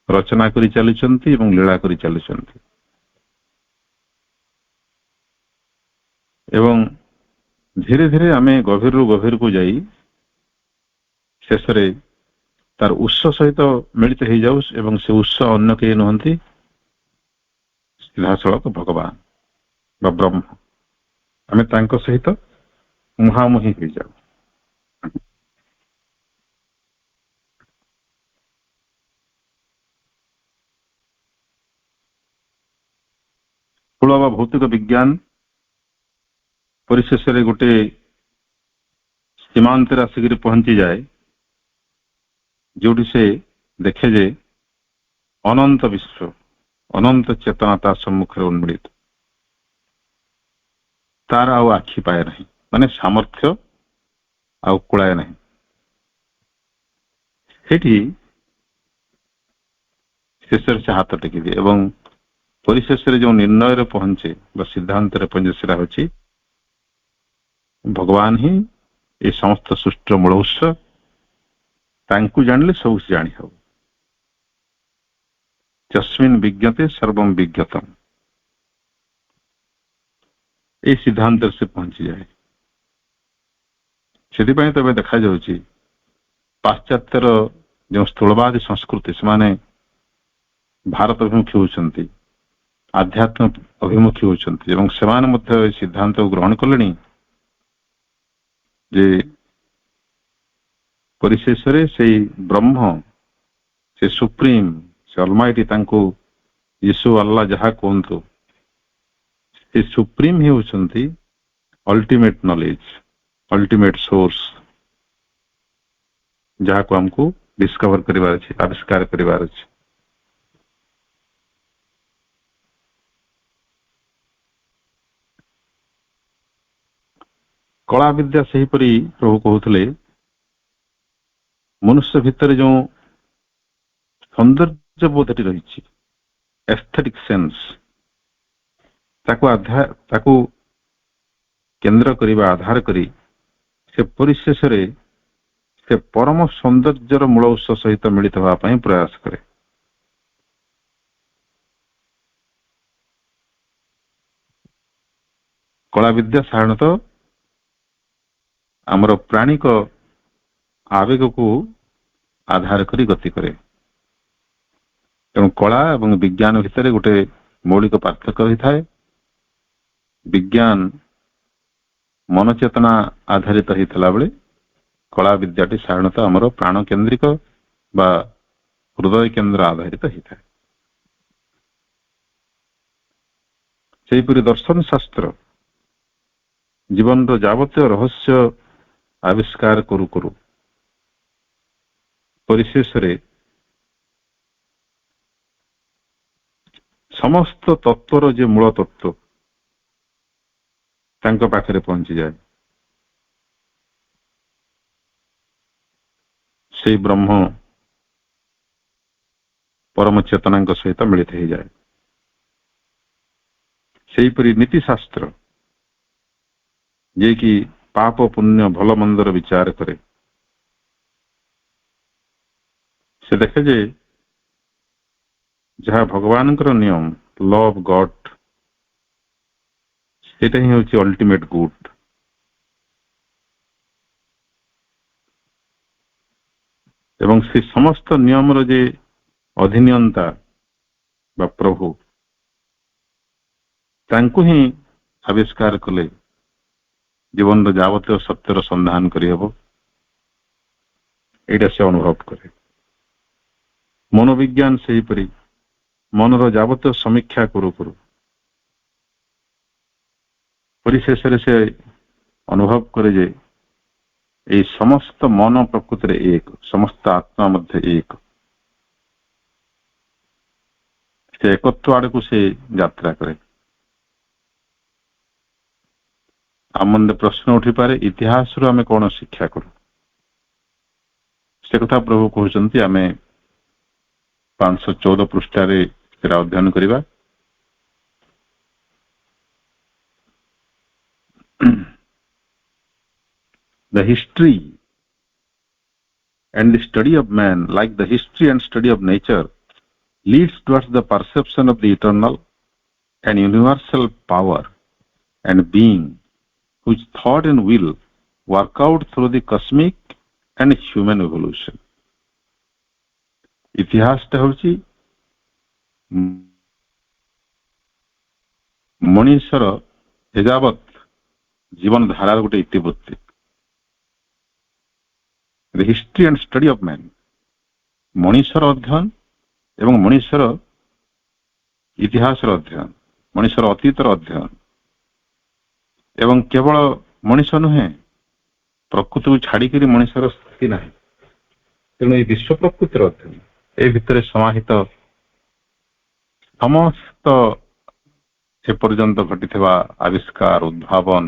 ରଚନା କରି ଚାଲିଛନ୍ତି ଏବଂ ଲୀଳା କରି ଚାଲିଛନ୍ତି। ଏବଂ ଧୀରେ ଧୀରେ ଆମେ ଗଭୀରରୁ ଗଭୀରକୁ ଯାଇ ଶେଷରେ ତାର ଉତ୍ସ ସହିତ ମିଳିତ ହେଇଯାଉ, ଏବଂ ସେ ଉତ୍ସ ଅନ୍ୟ କେହି ନୁହନ୍ତି, ସିଧାସଳଖ ଭଗବାନ ବା ବ୍ରହ୍ମ। ଆମେ ତାଙ୍କ ସହିତ ମୁହାଁମୁହିଁ ହେଇଯାଉ। ସ୍ଥୂଳ ବା ଭୌତିକ ବିଜ୍ଞାନ ପରିଶେଷରେ ଗୋଟେ ସୀମାନ୍ତରେ ଆସିକରି ପହଞ୍ଚିଯାଏ, ଯୋଉଠି ସେ ଦେଖେ ଯେ ଅନନ୍ତ ବିଶ୍ୱ, ଅନନ୍ତ ଚେତନା ତା ସମ୍ମୁଖରେ ଉନ୍ମିଳିତ। ତାର ଆଉ ଆଖି ପାଏ ନାହିଁ, ମାନେ ସାମର୍ଥ୍ୟ ଆଉ କୁଳାଏ ନାହିଁ। ସେଠି ଶେଷରେ ସେ ହାତ ଟେକି ଦିଏ ଏବଂ ପରିଶେଷରେ ଯେଉଁ ନିର୍ଣ୍ଣୟରେ ପହଞ୍ଚେ ବା ସିଦ୍ଧାନ୍ତରେ ପହଞ୍ଚେ, ସେଟା ହେଉଛି ଭଗବାନ ହିଁ ଏ ସମସ୍ତ ସୃଷ୍ଟିର ମୂଳ ଉତ୍ସ। ତାଙ୍କୁ ଜାଣିଲେ ସବୁ କିଛି ଜାଣି ହେବ। ଯସ୍ମିନ୍ ବିଜ୍ଞତେ ସର୍ବଂ ବିଜ୍ଞତମ୍, এই ସିଦ୍ଧାନ୍ତରେ ସେ ପହଞ୍ଚିଯାଏ। ସେଥିପାଇଁ ତ ଏବେ ଦେଖାଯାଉଛି ପାଶ୍ଚାତ୍ୟର ଯେଉଁ ସ୍ଥୂଳବାଦୀ ସଂସ୍କୃତି, ସେମାନେ ଭାରତ ଅଭିମୁଖୀ ହେଉଛନ୍ତି, ଆଧ୍ୟାତ୍ମ ଅଭିମୁଖୀ ହେଉଛନ୍ତି, ଏବଂ ସେମାନେ ମଧ୍ୟ ଏ ସିଦ୍ଧାନ୍ତକୁ ଗ୍ରହଣ କଲେଣି ଯେ ପରିଶେଷରେ ସେଇ ବ୍ରହ୍ମ, ସେ ସୁପ୍ରିମ, ସେ ଅଲମାଇଟି, ତାଙ୍କୁ ଯୀଶୁ, ଆଲ୍ଲାହ ଯାହା କୁହନ୍ତୁ, ସେ ସୁପ୍ରିମ ହେଉଛନ୍ତି ଅଲ୍ଟିମେଟ ନଲେଜ, ଅଲ୍ଟିମେଟ ସୋର୍ସ, ଯାହାକୁ ଆମକୁ ଡିସ୍କଭର କରିବାର ଅଛି, ଆବିଷ୍କାର କରିବାର ଅଛି। କଳା ବିଦ୍ୟା ସେହିପରି ପ୍ରଭୁ କହୁଥିଲେ ମନୁଷ୍ୟ ଭିତରେ ଯେଉଁ ସୌନ୍ଦର୍ଯ୍ୟ ବୋଧଟି ରହିଛି, ଏସ୍ଥେଟିକ ସେନ୍ସ, ତାକୁ କେନ୍ଦ୍ର କରିବା, ଆଧାର କରି ସେ ପରିଶେଷରେ ସେ ପରମ ସୌନ୍ଦର୍ଯ୍ୟର ମୂଳ ଉତ୍ସ ସହିତ ମିଳିତ ହେବା ପାଇଁ ପ୍ରୟାସ କରେ। କଳା ବିଦ୍ୟା ସାଧାରଣତଃ ଆମର ପ୍ରାଣିକ ଆବେଗକୁ ଆଧାର କରି ଗତି କରେ। ତେଣୁ କଳା ଏବଂ ବିଜ୍ଞାନ ଭିତରେ ଗୋଟେ ମୌଳିକ ପାର୍ଥକ୍ୟ ରହିଥାଏ। ବିଜ୍ଞାନ ମନଚେତନା ଆଧାରିତ ହେଇଥିଲା ବେଳେ କଳା ବିଦ୍ୟାଟି ସାଧାରଣତଃ ଆମର ପ୍ରାଣ କେନ୍ଦ୍ରିକ ବା ହୃଦୟ କେନ୍ଦ୍ର ଆଧାରିତ ହେଇଥାଏ। ସେହିପରି ଦର୍ଶନ ଶାସ୍ତ୍ର ଜୀବନର ଯାବତୀୟ ରହସ୍ୟ ଆବିଷ୍କାର କରୁ କରୁ ପରିଶେଷରେ ସମସ୍ତ ତତ୍ଵର ଯେ ମୂଳ ତତ୍ଵ ତାଙ୍କ ପାଖରେ ପହଞ୍ଚିଯାଏ। ସେଇ ବ୍ରହ୍ମ ପରମ ଚେତନାଙ୍କ ସହିତ ମିଳିତ ହେଇଯାଏ। ସେହିପରି ନୀତିଶାସ୍ତ୍ର ଯିଏକି ପାପ ପୁଣ୍ୟ ଭଲ ମନ୍ଦର ବିଚାର କରେ, ସେ ଦେଖେ ଯେ ଯାହା ଭଗବାନଙ୍କର ନିୟମ, ଲ ଅଫ୍ ଗଡ୍, ସେଇଟା ହିଁ ହେଉଛି ଅଲ୍ଟିମେଟ୍ ଗୁଡ୍। ଏବଂ ସେ ସମସ୍ତ ନିୟମର ଯେ ଅଧିନିୟନ୍ତା ବା ପ୍ରଭୁ, ତାଙ୍କୁ ହିଁ ଆବିଷ୍କାର କଲେ ଜୀବନର ଯାବତୀୟ ସତ୍ୟର ସନ୍ଧାନ କରିହେବ, ଏଇଟା ସେ ଅନୁଭବ କରେ। ମନୋବିଜ୍ଞାନ ସେହିପରି ମନର ଯାବତୀୟ ସମୀକ୍ଷା କରୁ କରୁ ପରିଶେଷରେ ସେ ଅନୁଭବ କରେ ଯେ এই ସମସ୍ତ ମନ ପ୍ରକୃତିରେ ଏକ, ସମସ୍ତ ଆତ୍ମା ମଧ୍ୟ ଏକ। ସେ ଏକତ୍ୱ ଆଡକୁ ସେ ଯାତ୍ରା କରେ। ଆମ ମନରେ ପ୍ରଶ୍ନ ଉଠିପାରେ, ଇତିହାସରୁ ଆମେ କଣ ଶିକ୍ଷା କରୁ? ସେ କଥା ପ୍ରଭୁ କହୁଛନ୍ତି, ଆମେ 514 ପୃଷ୍ଠାରେ ସେଟା ଅଧ୍ୟୟନ କରିବା। The history and the study of man, like the history and study of nature, leads towards the perception of the eternal and universal power and being, whose thought and will work out through the cosmic and human evolution. ଇତିହାସଟା ହେଉଛି ମଣିଷର ଏଯାବତ୍ ଜୀବନ ଧାରାର ଗୋଟେ ଇତିବୃତ୍ତି। The history and study of man, ମଣିଷର ଅଧ୍ୟୟନ ଏବଂ ମଣିଷର ଇତିହାସର ଅଧ୍ୟୟନ, ମଣିଷର ଅତୀତର ଅଧ୍ୟୟନ। ଏବଂ କେବଳ ମଣିଷ ନୁହେଁ, ପ୍ରକୃତିକୁ ଛାଡିକରି ମଣିଷର ସ୍ଥିତି ନାହିଁ। ତେଣୁ ଏହି ବିଶ୍ୱ ପ୍ରକୃତିର ଅଧ୍ୟୟନ, ଏ ଭିତରେ ସମାହିତ ସମସ୍ତ ଏପର୍ଯ୍ୟନ୍ତ ଘଟିଥିବା ଆବିଷ୍କାର, ଉଦ୍ଭାବନ,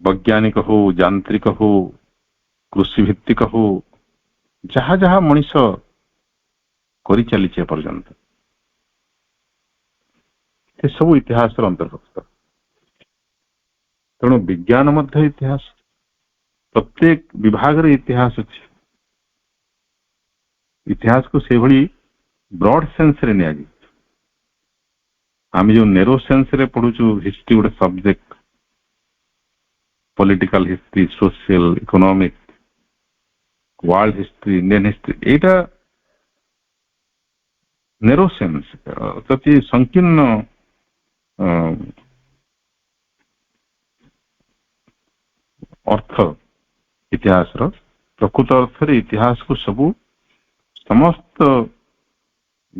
ବୈଜ୍ଞାନିକ ହଉ, ଯାନ୍ତ୍ରିକ ହଉ, କୃଷି ଭିତ୍ତିକ ହଉ, ଯାହା ଯାହା ମଣିଷ କରିଚାଲିଛି ଏପର୍ଯ୍ୟନ୍ତ, ଏସବୁ ଇତିହାସର ଅନ୍ତର୍ଭୁକ୍ତ। ତେଣୁ ବିଜ୍ଞାନ ମଧ୍ୟ ଇତିହାସ, ପ୍ରତ୍ୟେକ ବିଭାଗରେ ଇତିହାସ ଅଛି। ଇତିହାସକୁ ସେଇଭଳି ବ୍ରଡ ସେନ୍ସରେ ନିଆଯିବ। ଆମେ ଯୋଉ ନେରୋ ସେନ୍ସରେ ପଢୁଛୁ, ହିଷ୍ଟ୍ରି ଗୋଟେ subject, political history, social, economic, world history, Indian history, ଏଇଟା ନେରୋ ସେନ୍ସ, ଅତି ସଂକୀର୍ଣ୍ଣ ଅର୍ଥ ଇତିହାସର। ପ୍ରକୃତ ଅର୍ଥରେ ଇତିହାସକୁ ସବୁ ସମସ୍ତ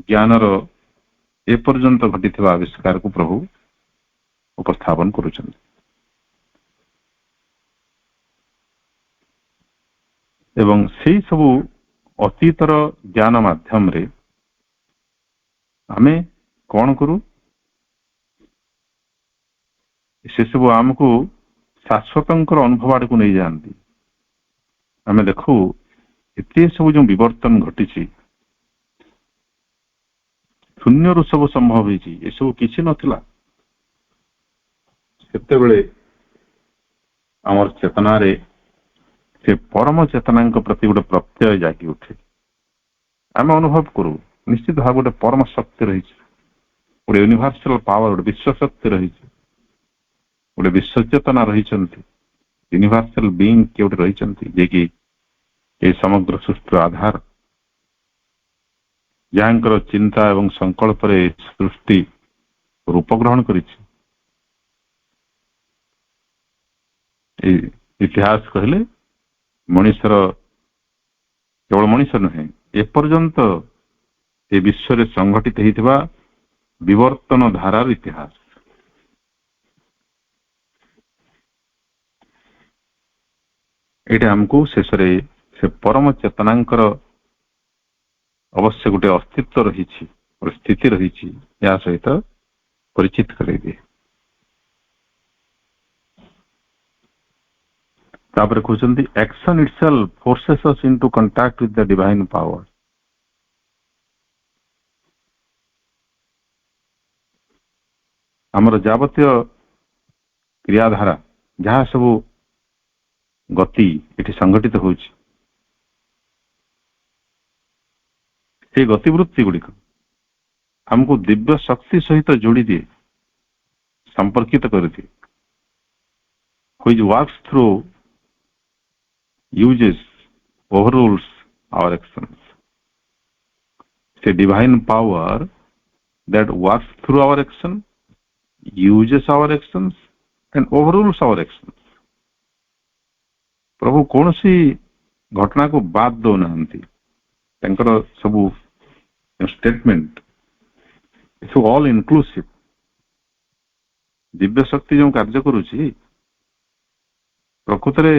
ଜ୍ଞାନର ଏପର୍ଯ୍ୟନ୍ତ ଘଟିଥିବା ଆବିଷ୍କାରକୁ ପ୍ରଭୁ ଉପସ୍ଥାପନ କରୁଛନ୍ତି। ଏବଂ ସେଇ ସବୁ ଅତୀତର ଜ୍ଞାନ ମାଧ୍ୟମରେ ଆମେ କଣ କରୁ? ସେସବୁ ଆମକୁ ଶାଶ୍ୱତଙ୍କର ଅନୁଭବ ଆଡକୁ ନେଇଯାଆନ୍ତି। ଆମେ ଦେଖୁ ଏତେ ସବୁ ଯୋଉ ବିବର୍ତ୍ତନ ଘଟିଛି, ଶୂନ୍ୟରୁ ସବୁ ସମ୍ଭବ ହେଇଛି, ଏସବୁ କିଛି ନଥିଲା। ସେତେବେଳେ ଆମର ଚେତନାରେ ସେ ପରମ ଚେତନାଙ୍କ ପ୍ରତି ଗୋଟେ ପ୍ରତ୍ୟୟ ଜାଗି ଉଠେ। ଆମେ ଅନୁଭବ କରୁ ନିଶ୍ଚିତ ଭାବେ ଗୋଟେ ପରମ ଶକ୍ତି ରହିଛି, ଗୋଟେ ୟୁନିଭର୍ସାଲ ପାୱାର, ଗୋଟେ ବିଶ୍ୱ ଶକ୍ତି ରହିଛି, ଗୋଟେ ବିଶ୍ୱ ଚେତନା ରହିଛନ୍ତି, ୟୁନିଭର୍ସାଲ ବିଇଂ କିଏ ଗୋଟେ ରହିଛନ୍ତି, ଯିଏକି এই ସମଗ୍ର ସୃଷ୍ଟିର ଆଧାର, ଯାହାଙ୍କର ଚିନ୍ତା ଏବଂ ସଂକଳ୍ପରେ ସୃଷ୍ଟି ରୂପ ଗ୍ରହଣ କରିଛି। ଇତିହାସ କହିଲେ ମଣିଷର କେବଳ ମଣିଷ ନୁହେଁ, ଏପର୍ଯ୍ୟନ୍ତ ଏ ବିଶ୍ୱରେ ସଂଘଟିତ ହେଇଥିବା ବିବର୍ତ୍ତନ ଧାରାର ଇତିହାସ। ଏଇଟା ଆମକୁ ଶେଷରେ ସେ ପରମ ଚେତନାଙ୍କର ଅବଶ୍ୟ ଗୋଟେ ଅସ୍ତିତ୍ୱ ରହିଛି, ଗୋଟେ ସ୍ଥିତି ରହିଛି, ଏହା ସହିତ ପରିଚିତ କରାଇଦିଏ। ତାପରେ କହୁଛନ୍ତି action itself forces us into contact with the divine power. ଆମର ଯାବତୀୟ କ୍ରିୟାଧାରା ଯାହା ସବୁ ଗତି ଏଠି ସଂଘଟିତ ହେଉଛି, এই ଗତିବୃତ୍ତି ଗୁଡ଼ିକ ଆମକୁ ଦିବ୍ୟ ଶକ୍ତି ସହିତ ଯୋଡ଼ି ଦିଏ, ସମ୍ପର୍କିତ କରିଦିଏ, which works through, uses, overrules our actions. ସେ divine power that works through our action, uses our actions and overrules our actions. ପ୍ରଭୁ କୌଣସି ଘଟଣାକୁ ବାଦ ଦେଉନାହାନ୍ତି, ତାଙ୍କର ସବୁ ଷ୍ଟେଟମେଣ୍ଟ ସବୁ ଅଲ୍ ଇନକ୍ଲୁସିଭ। ଦିବ୍ୟ ଶକ୍ତି ଯେଉଁ କାର୍ଯ୍ୟ କରୁଛି, ପ୍ରକୃତରେ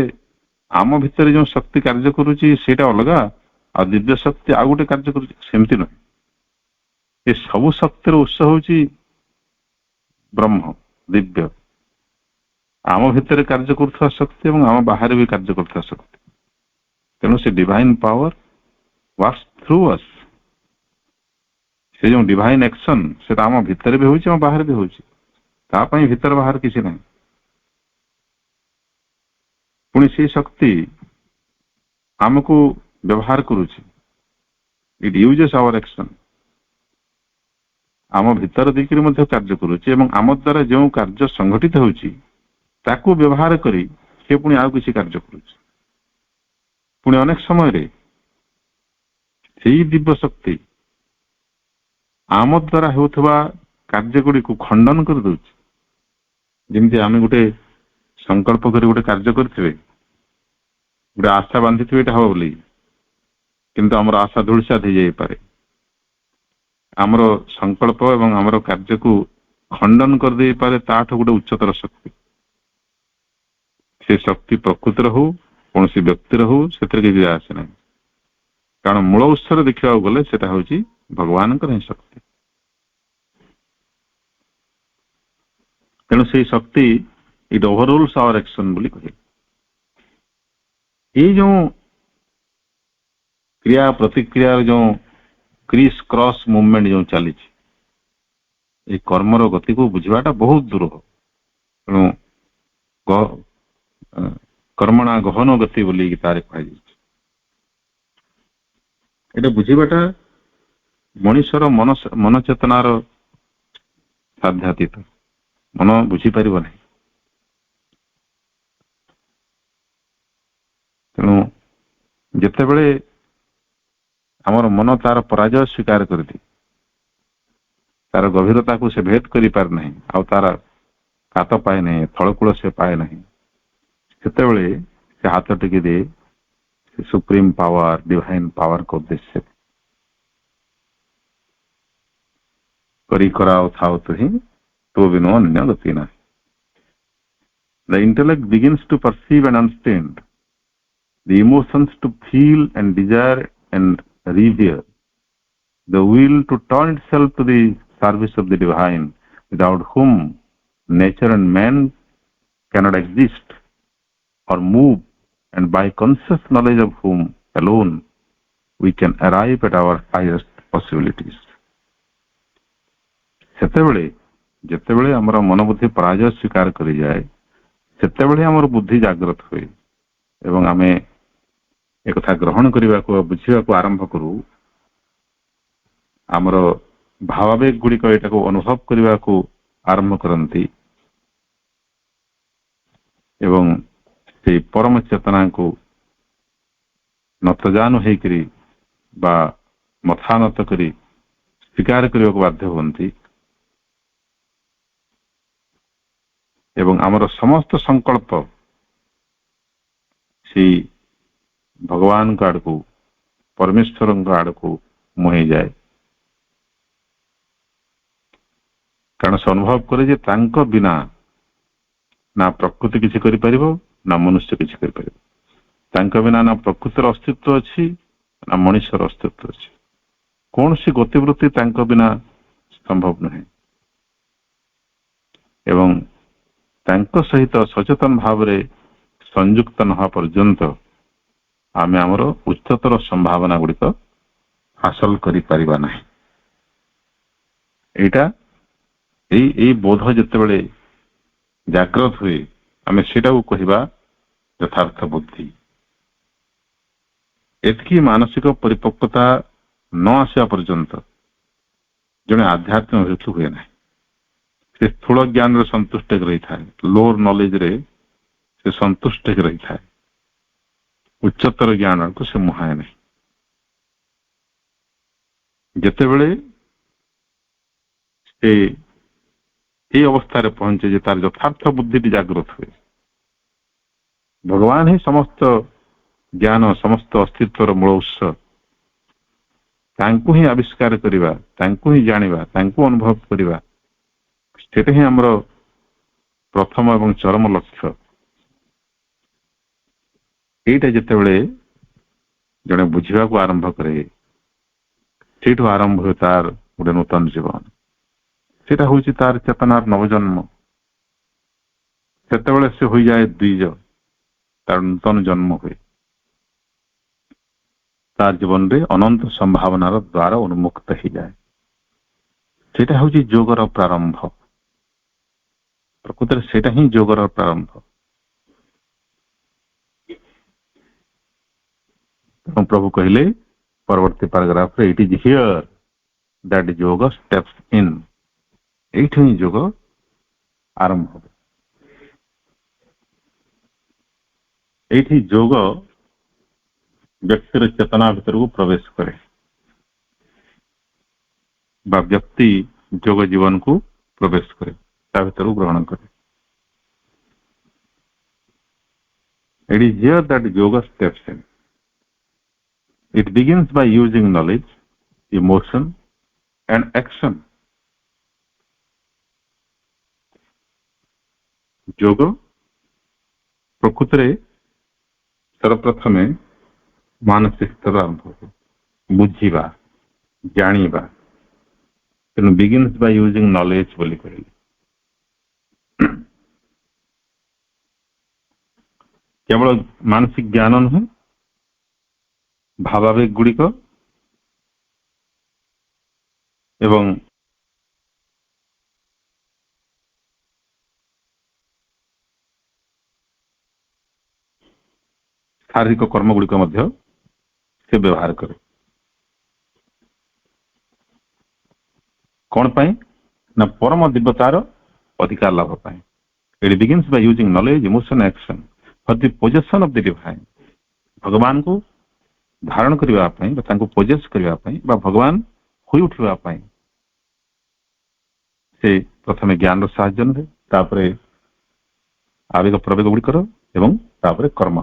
ଆମ ଭିତରେ ଯେଉଁ ଶକ୍ତି କାର୍ଯ୍ୟ କରୁଛି ସେଇଟା ଅଲଗା, ଆଉ ଦିବ୍ୟ ଶକ୍ତି ଆଉ ଗୋଟେ କାର୍ଯ୍ୟ କରୁଛି, ସେମିତି ନୁହେଁ। ଏ ସବୁ ଶକ୍ତିର ଉତ୍ସ ହେଉଛି ବ୍ରହ୍ମ, ଦିବ୍ୟ। ଆମ ଭିତରେ କାର୍ଯ୍ୟ କରୁଥିବା ଶକ୍ତି ଏବଂ ଆମ ବାହାରେ ବି କାର୍ଯ୍ୟ କରୁଥିବା ଶକ୍ତି। ତେଣୁ ସେ ଡିଭାଇନ ପାୱାର ୱାର୍କସ ଥ୍ରୁ ଅସ୍। ସେ ଯେଉଁ ଡିଭାଇନ ଆକ୍ସନ ସେଟା ଆମ ଭିତରେ ବି ହଉଛି, ଆମ ବାହାରେ ବି ହଉଛି। ତା ପାଇଁ ଭିତର ବାହାର କିଛି ନାହିଁ। ପୁଣି ସେଇ ଶକ୍ତି ଆମକୁ ବ୍ୟବହାର କରୁଛି। ଇଟ୍ ୟୁଜେସ୍ ଆୱାର ଆକ୍ସନ। ଆମ ଭିତର ଦିଗରେ ମଧ୍ୟ କାର୍ଯ୍ୟ କରୁଛି ଏବଂ ଆମ ଦ୍ୱାରା ଯେଉଁ କାର୍ଯ୍ୟ ସଂଘଟିତ ହେଉଛି ତାକୁ ବ୍ୟବହାର କରି ସେ ପୁଣି ଆଉ କିଛି କାର୍ଯ୍ୟ କରୁଛି। ପୁଣି ଅନେକ ସମୟରେ ସେଇ ଦିବ୍ୟ ଶକ୍ତି ଆମ ଦ୍ୱାରା ହେଉଥିବା କାର୍ଯ୍ୟଗୁଡ଼ିକୁ ଖଣ୍ଡନ କରିଦେଉଛି। ଯେମିତି ଆମେ ଗୋଟେ ସଂକଳ୍ପ କରି ଗୋଟେ କାର୍ଯ୍ୟ କରିଥିବେ, ଗୋଟେ ଆଶା ବାନ୍ଧିଥିବେ ଏଇଟା ହବ ବୋଲି, କିନ୍ତୁ ଆମର ଆଶା ଧୂଳିସାତ ହେଇଯାଇପାରେ। ଆମର ସଂକଳ୍ପ ଏବଂ ଆମର କାର୍ଯ୍ୟକୁ ଖଣ୍ଡନ କରିଦେଇପାରେ ତାଠୁ ଗୋଟେ ଉଚ୍ଚତର ଶକ୍ତି। ସେ ଶକ୍ତି ପ୍ରକୃତିର ହଉ, କୌଣସି ବ୍ୟକ୍ତିର ହଉ, ସେଥିରେ କିଛି ଆସେ ନାହିଁ। କାରଣ ମୂଳ ଉତ୍ସରେ ଦେଖିବାକୁ ଗଲେ ସେଟା ହଉଛି ଭଗବାନଙ୍କର ହିଁ ଶକ୍ତି। ତେଣୁ ସେଇ ଶକ୍ତି ଇଟ୍ ଓଭରରୁଲ୍ସ ଆୱାର ଆକ୍ସନ ବୋଲି କହିଲେ। ଏଇ ଯେଉଁ କ୍ରିୟା ପ୍ରତିକ୍ରିୟାର ଯେଉଁ କ୍ରିସ୍ କ୍ରସ୍ ମୁଭମେଣ୍ଟ ଯେଉଁ ଚାଲିଛି, এই କର୍ମର ଗତିକୁ ବୁଝିବାଟା ବହୁତ ଦୂର। ତେଣୁ କର୍ମଣା ଗହନ ଗତି ବୋଲି ତାର କୁହାଯାଇଛି। ଏଇଟା ବୁଝିବାଟା ମଣିଷର ମନ ଚେତନାର ସାଧ୍ୟାତୀତ। ମନ ବୁଝିପାରିବ ନାହିଁ। ତେଣୁ ଯେତେବେଳେ ଆମର ମନ ତାର ପରାଜୟ ସ୍ୱୀକାର କରିଦିଏ, ତାର ଗଭୀରତାକୁ ସେ ଭେଦ କରିପାରେ ନାହିଁ, ଆଉ ତାର କାତ ପାଏ ନାହିଁ, ଥଳକୂଳ ସେ ପାଏ ନାହିଁ, ସେତେବେଳେ ସେ ହାତ ଟେକି ଦିଏ ସେ ସୁପ୍ରିମ ପାୱାର, ଡିଭାଇନ ପାୱାରଙ୍କ ଉଦ୍ଦେଶ୍ୟ କରି କରାଉ ଥାଉ ତୁ ହିଁ ତୋ ବିନୁ ଅନ୍ୟ ଗତି ନାହିଁ। The intellect begins to perceive and understand, the emotions to feel and desire and revere, the will to turn itself to the service of the divine, without whom nature and man cannot exist or move, and by conscious knowledge of whom alone we can arrive at our highest possibilities. ସେତେବେଳେ ଯେତେବେଳେ ଆମର ମନୋବୁଦ୍ଧି ପରାଜୟ ସ୍ୱୀକାର କରିଯାଏ, ସେତେବେଳେ ଆମର ବୁଦ୍ଧି ଜାଗ୍ରତ ହୁଏ ଏବଂ ଆମେ ଏକଥା ଗ୍ରହଣ କରିବାକୁ, ବୁଝିବାକୁ ଆରମ୍ଭ କରୁ। ଆମର ଭାବାବେଗ ଗୁଡ଼ିକ ଏଟାକୁ ଅନୁଭବ କରିବାକୁ ଆରମ୍ଭ କରନ୍ତି ଏବଂ ସେଇ ପରମ ଚେତନାଙ୍କୁ ନତଜାନୁ ହେଇକରି ବା ମଥା ନତ କରି ସ୍ୱୀକାର କରିବାକୁ ବାଧ୍ୟ ହୁଅନ୍ତି ଏବଂ ଆମର ସମସ୍ତ ସଂକଳ୍ପ ସେଇ ଭଗବାନଙ୍କ ଆଡକୁ ପରମେଶ୍ୱରଙ୍କ ଆଡକୁ ମୁହେଁ ଯାଏ। କାରଣ ସେ ଅନୁଭବ କରେ ଯେ ତାଙ୍କ ବିନା ନା ପ୍ରକୃତି କିଛି କରିପାରିବ ନା ମନୁଷ୍ୟ କିଛି କରିପାରିବ। ତାଙ୍କ ବିନା ନା ପ୍ରକୃତିର ଅସ୍ତିତ୍ବ ଅଛି ନା ମଣିଷର ଅସ୍ତିତ୍ବ ଅଛି। କୌଣସି ଗତିବୃତ୍ତି ତାଙ୍କ ବିନା ସମ୍ଭବ ନୁହେଁ। ଏବଂ ତାଙ୍କ ସହିତ ସଚେତନ ଭାବରେ ସଂଯୁକ୍ତ ନ ହେବା ପର୍ଯ୍ୟନ୍ତ ଆମେ ଆମର ଉଚ୍ଚତର ସମ୍ଭାବନା ଗୁଡ଼ିକ ହାସଲ କରିପାରିବା ନାହିଁ। ଏଇ ବୋଧ ଯେତେବେଳେ ଜାଗ୍ରତ ହୁଏ ଆମେ ସେଇଟାକୁ କହିବା ଯଥାର୍ଥ ବୁଦ୍ଧି। ଏତିକି ମାନସିକ ପରିପକ୍ୱତା ନ ଆସିବା ପର୍ଯ୍ୟନ୍ତ ଜଣେ ଆଧ୍ୟାତ୍ମିକ ଅଭିଭୂତ ହୁଏ ନାହିଁ। ସେ ସ୍ଥୂଳ ଜ୍ଞାନରେ ସନ୍ତୁଷ୍ଟ ରହିଥାଏ, ଲୋର ନଲେଜରେ ସେ ସନ୍ତୁଷ୍ଟ ରହିଥାଏ, ଉଚ୍ଚତର ଜ୍ଞାନକୁ ସେ ମୁହାଁଏ ନାହିଁ। ଯେତେବେଳେ ସେ এই ଅବସ୍ଥାରେ ପହଞ୍ଚେ ଯେ ତାର ଯଥାର୍ଥ ବୁଦ୍ଧିଟି ଜାଗ୍ରତ ହୁଏ, ଭଗବାନ ହିଁ ସମସ୍ତ ଜ୍ଞାନ ସମସ୍ତ ଅସ୍ତିତ୍ୱର ମୂଳ ଉତ୍ସ, ତାଙ୍କୁ ହିଁ ଆବିଷ୍କାର କରିବା, ତାଙ୍କୁ ହିଁ ଜାଣିବା, ତାଙ୍କୁ ଅନୁଭବ କରିବା, ସେଇଟା ହିଁ ଆମର ପ୍ରଥମ ଏବଂ ଚରମ ଲକ୍ଷ୍ୟ। এইটা ଯେତେବେଳେ ଜଣେ ବୁଝିବାକୁ ଆରମ୍ଭ କରେ ସେଇଠୁ ଆରମ୍ଭ ହୁଏ ତାର ଗୋଟେ ନୂତନ ଜୀବନ। ସେଇଟା ହଉଛି ତାର ଚେତନାର ନବଜନ୍ମ। ସେତେବେଳେ ସେ ହୋଇଯାଏ ଦ୍ୱିଜ, ତାର ନୂତନ ଜନ୍ମ ହୁଏ। ତାର ଜୀବନରେ ଅନନ୍ତ ସମ୍ଭାବନାର ଦ୍ୱାର ଉନ୍ମୁକ୍ତ ହେଇଯାଏ। ସେଇଟା ହଉଛି ଯୋଗର ପ୍ରାରମ୍ଭ। ପ୍ରକୃତରେ ସେଇଟା ହିଁ ଯୋଗର ପ୍ରାରମ୍ଭ। ପ୍ରଭୁ କହିଲେ ପରବର୍ତ୍ତୀ ପାରାଗ୍ରାଫରେ, it is here that yoga steps in. এইଠି ହିଁ ଯୋଗ ଆରମ୍ଭ হবে। এইଠି ଯୋଗ ବ୍ୟକ୍ତିର ଚେତନା ଭିତରକୁ ପ୍ରବେଶ କରେ ବା ବ୍ୟକ୍ତି ଯୋଗ ଜୀବନକୁ ପ୍ରବେଶ କରେ, ତା ଭିତରକୁ ଗ୍ରହଣ କରେ। It is here that yoga steps in. It begins by using knowledge, emotion and action. ଯୋଗ ପ୍ରକୃତରେ ସର୍ବପ୍ରଥମେ ମାନସିକ ସ୍ତର ଆରମ୍ଭ ହୁଏ, ବୁଝିବା, ଜାଣିବା। ତେଣୁ begins by using knowledge ବୋଲି କହିଲେ। କେବଳ ମାନସିକ ଜ୍ଞାନ ନୁହେଁ, ଭାବାବେଗ ଗୁଡ଼ିକ ଏବଂ ଶାରୀରିକ କର୍ମ ଗୁଡ଼ିକ ମଧ୍ୟ ସେ ବ୍ୟବହାର କରେ। କଣ ପାଇଁ? ନା ପରମ ଦିବ୍ୟତାର ଅଧିକାର ଲାଭ ପାଇଁ। It begins by using knowledge, emotion, action for the possession of the divine. ଭଗବାନଙ୍କୁ ଧାରଣ କରିବା ପାଇଁ ବା ତାଙ୍କୁ ପୋଜେସ କରିବା ପାଇଁ ବା ଭଗବାନ ହୋଇ ଉଠିବା ପାଇଁ ସେ ପ୍ରଥମେ ଜ୍ଞାନର ସାହାଯ୍ୟ ନେବେ, ତାପରେ ଆବେଗ ପ୍ରବେଗ ଗୁଡ଼ିକର ଏବଂ ତାପରେ କର୍ମ।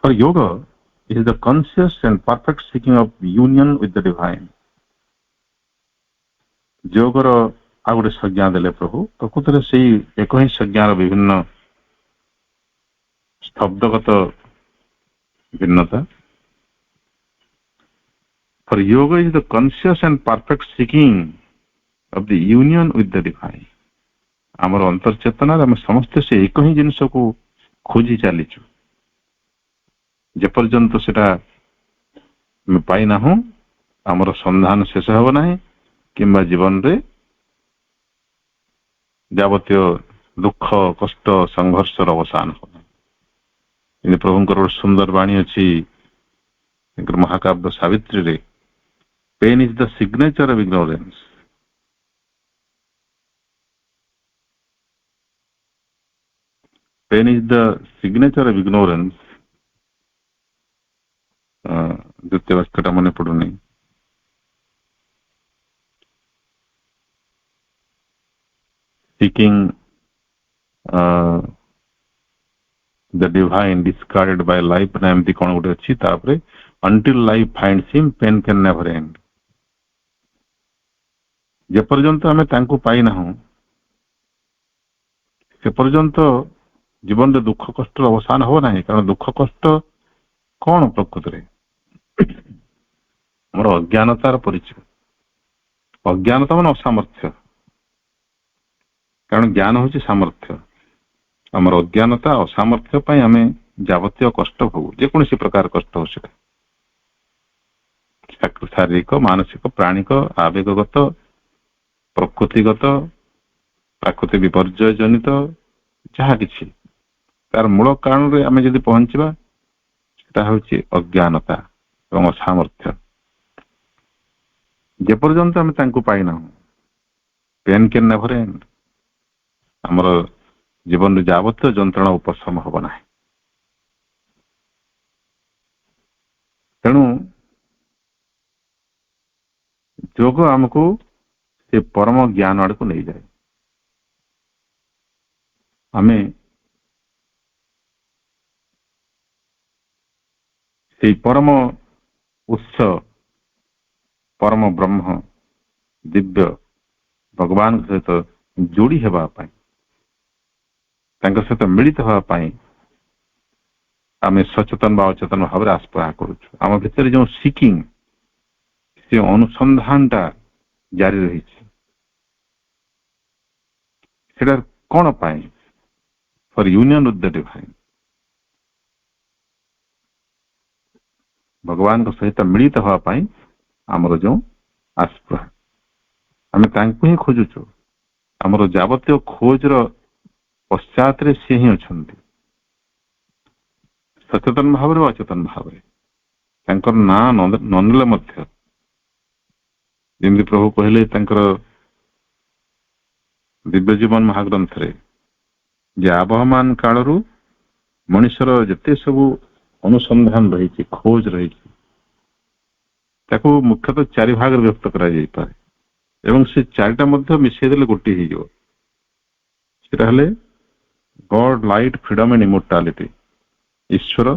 For yoga is the conscious and perfect seeking of union with the divine. ଯୋଗର ଆଉ ଗୋଟେ ସଂଜ୍ଞା ଦେଲେ ପ୍ରଭୁ, ପ୍ରକୃତରେ ସେଇ ଏକ ହିଁ ସଂଜ୍ଞାର ବିଭିନ୍ନ ଶବ୍ଦଗତ ଭିନ୍ନତା। For yoga is the conscious and perfect seeking of the union with the divine. ଆମର ଅନ୍ତର୍ଚେତନାରେ ଆମେ ସମସ୍ତେ ସେ ଏକ ହିଁ ଜିନିଷକୁ ଖୋଜି ଚାଲିଛୁ। ଯେପର୍ଯ୍ୟନ୍ତ ସେଟା ଆମେ ପାଇନାହୁଁ ଆମର ସନ୍ଧାନ ଶେଷ ହେବ ନାହିଁ, କିମ୍ବା ଜୀବନରେ ଯାବତୀୟ ଦୁଃଖ କଷ୍ଟ ସଂଘର୍ଷର ଅବସାନ ହେବ ନାହିଁ। କିନ୍ତୁ ପ୍ରଭୁଙ୍କର ଗୋଟେ ସୁନ୍ଦର ବାଣୀ ଅଛି ମହାକାବ୍ୟ ସାବିତ୍ରୀରେ, pain is the signature of ignorance. Pain is the signature of ignorance. ଦ୍ୱିତୀୟ ବାକ୍ୟଟା ମନେ ପଡୁନି। Seeking the divine discarded by life ना एमती कौन गोटे अच्छी तापरे until life finds him pain can never end जे पर्यंत आमे तांको पाई ना हूं से पर्यंत जीवन रे दुख कष्ट अवसान हो ना कारण दुख कष्ट कौन प्रकृत रे हमर अज्ञानतार परिचय अज्ञानता मान असामर्थ्य कारण ज्ञान होची सामर्थ्य हमर अज्ञानता असामर्थ्य पई हमें जावतीय कष्ट भोगु जे कोनसी प्रकार कष्ट हो सके शारीरिक मानसिक प्राणिक आवेगगत प्रकृतिगत प्राकृतिक विपर्यय जनित जहाँ किसी तार मूल कारण रे आमे यदि पहुंचबा सेटा होची अज्ञानता एवं असामर्थ्य जे पर्यंत आमे तांको पाई ना पेन कैन नेवर एंड हमर जीवन रे जावतीय जंत्रणा उपशम हब ना तेणु योग हमको से परम ज्ञान आड़ को नहीं जाए हमें से परम उत्स परम ब्रह्म दिव्य भगवान सहित जोड़ी हेबा पाई सहित मिलित हवा पाई आमे सचेतन बा अचेतन भाव में आस्पृहा करुछु आम भितर जो सिकिंग से अनुसंधान टा जारी रही कौन पाई for union with the divine भगवान को सहित मिलित हवा पाई आमर जो आस्पृहा आमे तांको ही खोजुछु आमर जावतीय खोजर पश्चात रे से ही अछंती सचेतन भाव रे अचेतन भाव रे तांकर ना ननले मध्य जेमि प्रभु कहले तांकर दिव्य जीवन महाग्रंथ रे जे आबहमान कालरू मनुष्यर जते सबु अनुसंधान रही खोज रही ताको मुख्यतः चारि भाग व्यक्त करा जाई पारे एवं से चारिटा मध्य मिसै देले गोटी ही जो सेटा हले गॉड लाइट फ्रीडम एंड इमोर्टालिटी ईश्वर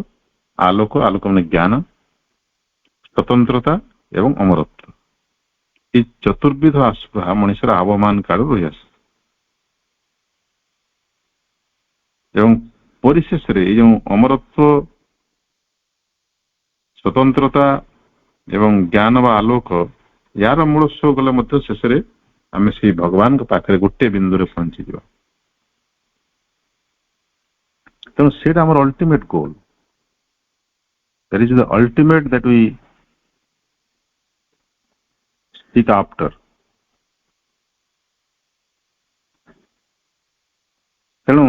आलोक आलोक माने ज्ञान स्वतंत्रता एवं अमरत्व ये चतुर्विध आस्पृहा मनुष्यर आबहमान काल रही आस एवं परिशेष रे जो अमरत्व स्वतंत्रता एवं ज्ञान व आलोक यार मूल स्व गले मध्य शेष रे आमे से भगवान के पाखरे गोटे बिंदु रे पहुंची दिबा तेणु सेट आमर ultimate goal that is the ultimate that we seek after तेणु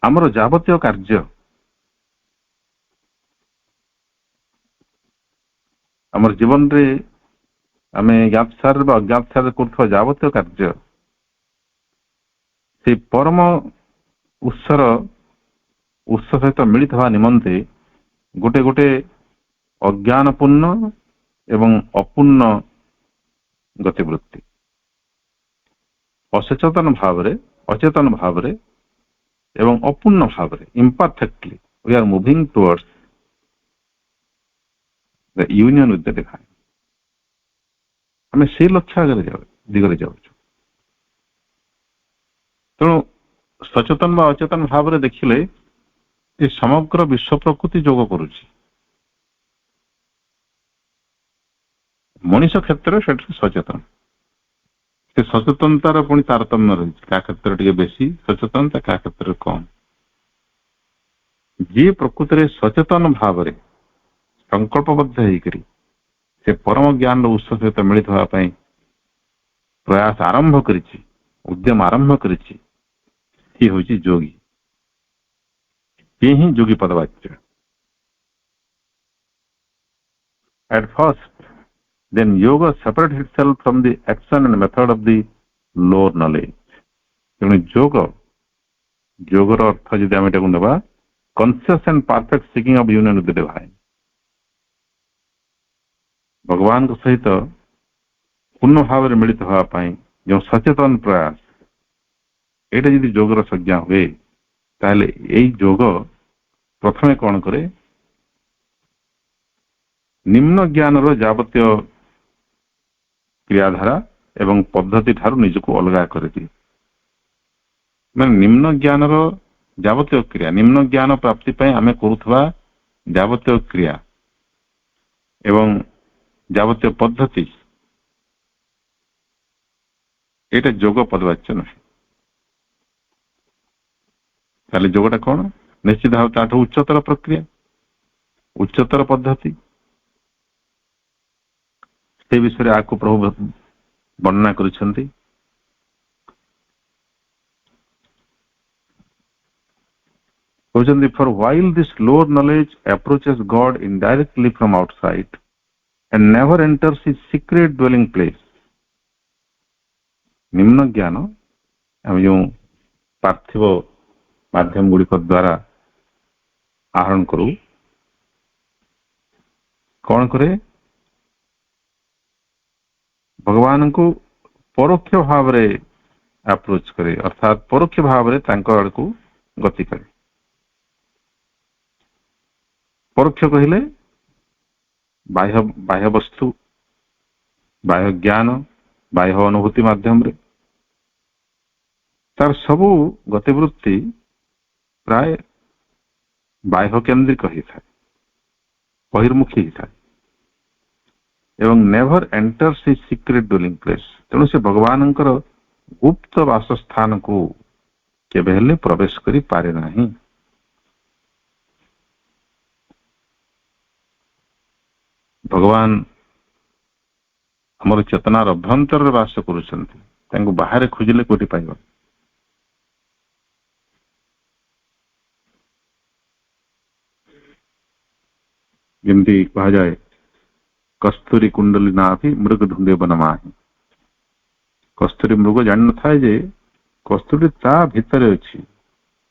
आमर जावतीय कार्य आमर जीवन रे आमे ज्ञातसार अज्ञातसार कर जावतीय कार्य से परम उत्सर उत्स सहित मिलित हवा निमंते गोटे गोटे अज्ञानपूर्ण एवं अपूर्ण गतिवृत्ति असचेतन भाव रे अचेतन भाव रे एवं अपूर्ण भाव रे imperfectly we are moving towards the union with the divine हमें से लक्ष्य आगे दिगरे जाऊँ तेणु सचेतन व अचेतन भाव रे देखिले ये समग्र विश्व प्रकृति जोग करुछि मनुष्य क्षेत्र से सचेतन से सचेतनतार पुणी तारतम्य रही क्या क्षेत्र टे बेसी सचेतनता क्या क्षेत्र कम जी प्रकृति रे सचेतन भाव रे संकल्पबद्ध होकर से परम ज्ञान उत्स सहित मिलित होगा प्रयास आरंभ करिछि उद्यम आरंभ करिछि ही होछि जोगी ये ही जोगी पदवाच्य at first then yoga separates itself from the action and method of the lower knowledge तेणु योगर अर्थ यदि आम एटा नेबा conscious and perfect seeking of union with the divine भगवान को सहित ପୂର୍ଣ୍ଣ ଭାବରେ ମିଳିତ ହେବା ପାଇଁ ଯେଉଁ ସଚେତନ ପ୍ରୟାସ, ଏଇଟା ଯଦି ଯୋଗର ସଂଜ୍ଞା ହୁଏ, ତାହେଲେ ଏଇ ଯୋଗ ପ୍ରଥମେ କଣ କରେ, ନିମ୍ନ ଜ୍ଞାନର ଯାବତୀୟ କ୍ରିୟାଧାରା ଏବଂ ପଦ୍ଧତି ଠାରୁ ନିଜକୁ ଅଲଗା କରିଦିଏ। ମାନେ ନିମ୍ନ ଜ୍ଞାନର ଯାବତୀୟ କ୍ରିୟା, ନିମ୍ନ ଜ୍ଞାନ ପ୍ରାପ୍ତି ପାଇଁ ଆମେ କରୁଥିବା ଯାବତୀୟ କ୍ରିୟା ଏବଂ ଯାବତୀୟ ପଦ୍ଧତି, ଏଇଟା ଯୋଗ ପଦବାଚ୍ୟ ନୁହେଁ। ତାହେଲେ ଯୋଗଟା କଣ? ନିଶ୍ଚିତ ଭାବେ ତାଠୁ ଉଚ୍ଚତର ପ୍ରକ୍ରିୟା, ଉଚ୍ଚତର ପଦ୍ଧତି। ସେ ବିଷୟରେ ଆକୁ ପ୍ରଭୁ ବର୍ଣ୍ଣନା କରିଛନ୍ତି। କହୁଛନ୍ତି, for while this lower knowledge approaches God indirectly from outside and never enters his secret dwelling place, ନିମ୍ନ ଜ୍ଞାନ ଆମେ ଯେଉଁ ପାର୍ଥିବ ମାଧ୍ୟମ ଗୁଡ଼ିକ ଦ୍ୱାରା ଆହରଣ କରୁ, କଣ କରେ, ଭଗବାନଙ୍କୁ ପରୋକ୍ଷ ଭାବରେ ଆପ୍ରୋଚ କରେ, ଅର୍ଥାତ୍ ପରୋକ୍ଷ ଭାବରେ ତାଙ୍କ ଆଡ଼କୁ ଗତି କରେ। ପରୋକ୍ଷ କହିଲେ ବାହ୍ୟ ବସ୍ତୁ, ବାହ୍ୟ ଜ୍ଞାନ, ବାହ୍ୟ ଅନୁଭୂତି ମାଧ୍ୟମରେ ତାର ସବୁ ଗତିବୃତ୍ତି ପ୍ରାୟ ବାହ୍ୟ କେନ୍ଦ୍ରିକ ହେଇଥାଏ, ବହିର୍ମୁଖୀ ହେଇଥାଏ ଏବଂ ନେଭର ଏଣ୍ଟର୍ସ ହି ସିକ୍ରେଟ ଡ୍ୱେଲିଂ ପ୍ଲେସ୍। ତେଣୁ ସେ ଭଗବାନଙ୍କର ଗୁପ୍ତ ବାସସ୍ଥାନକୁ କେବେ ହେଲେ ପ୍ରବେଶ କରିପାରେ ନାହିଁ। ଭଗବାନ ଆମର ଚେତନାର ଅଭ୍ୟନ୍ତରରେ ବାସ କରୁଛନ୍ତି, ତାଙ୍କୁ ବାହାରେ ଖୋଜିଲେ କୋଉଠି ପାଇବ? ଯେମିତି କୁହାଯାଏ, କସ୍ତୁରୀ କୁଣ୍ଡଲି ନାଭି ମୃଗ ଧୁଣ୍ଡେ ବନମାହି। କସ୍ତୁରୀ ମୃଗ ଜାଣିନଥାଏ ଯେ କସ୍ତୁରୀ ତା ଭିତରେ ଅଛି,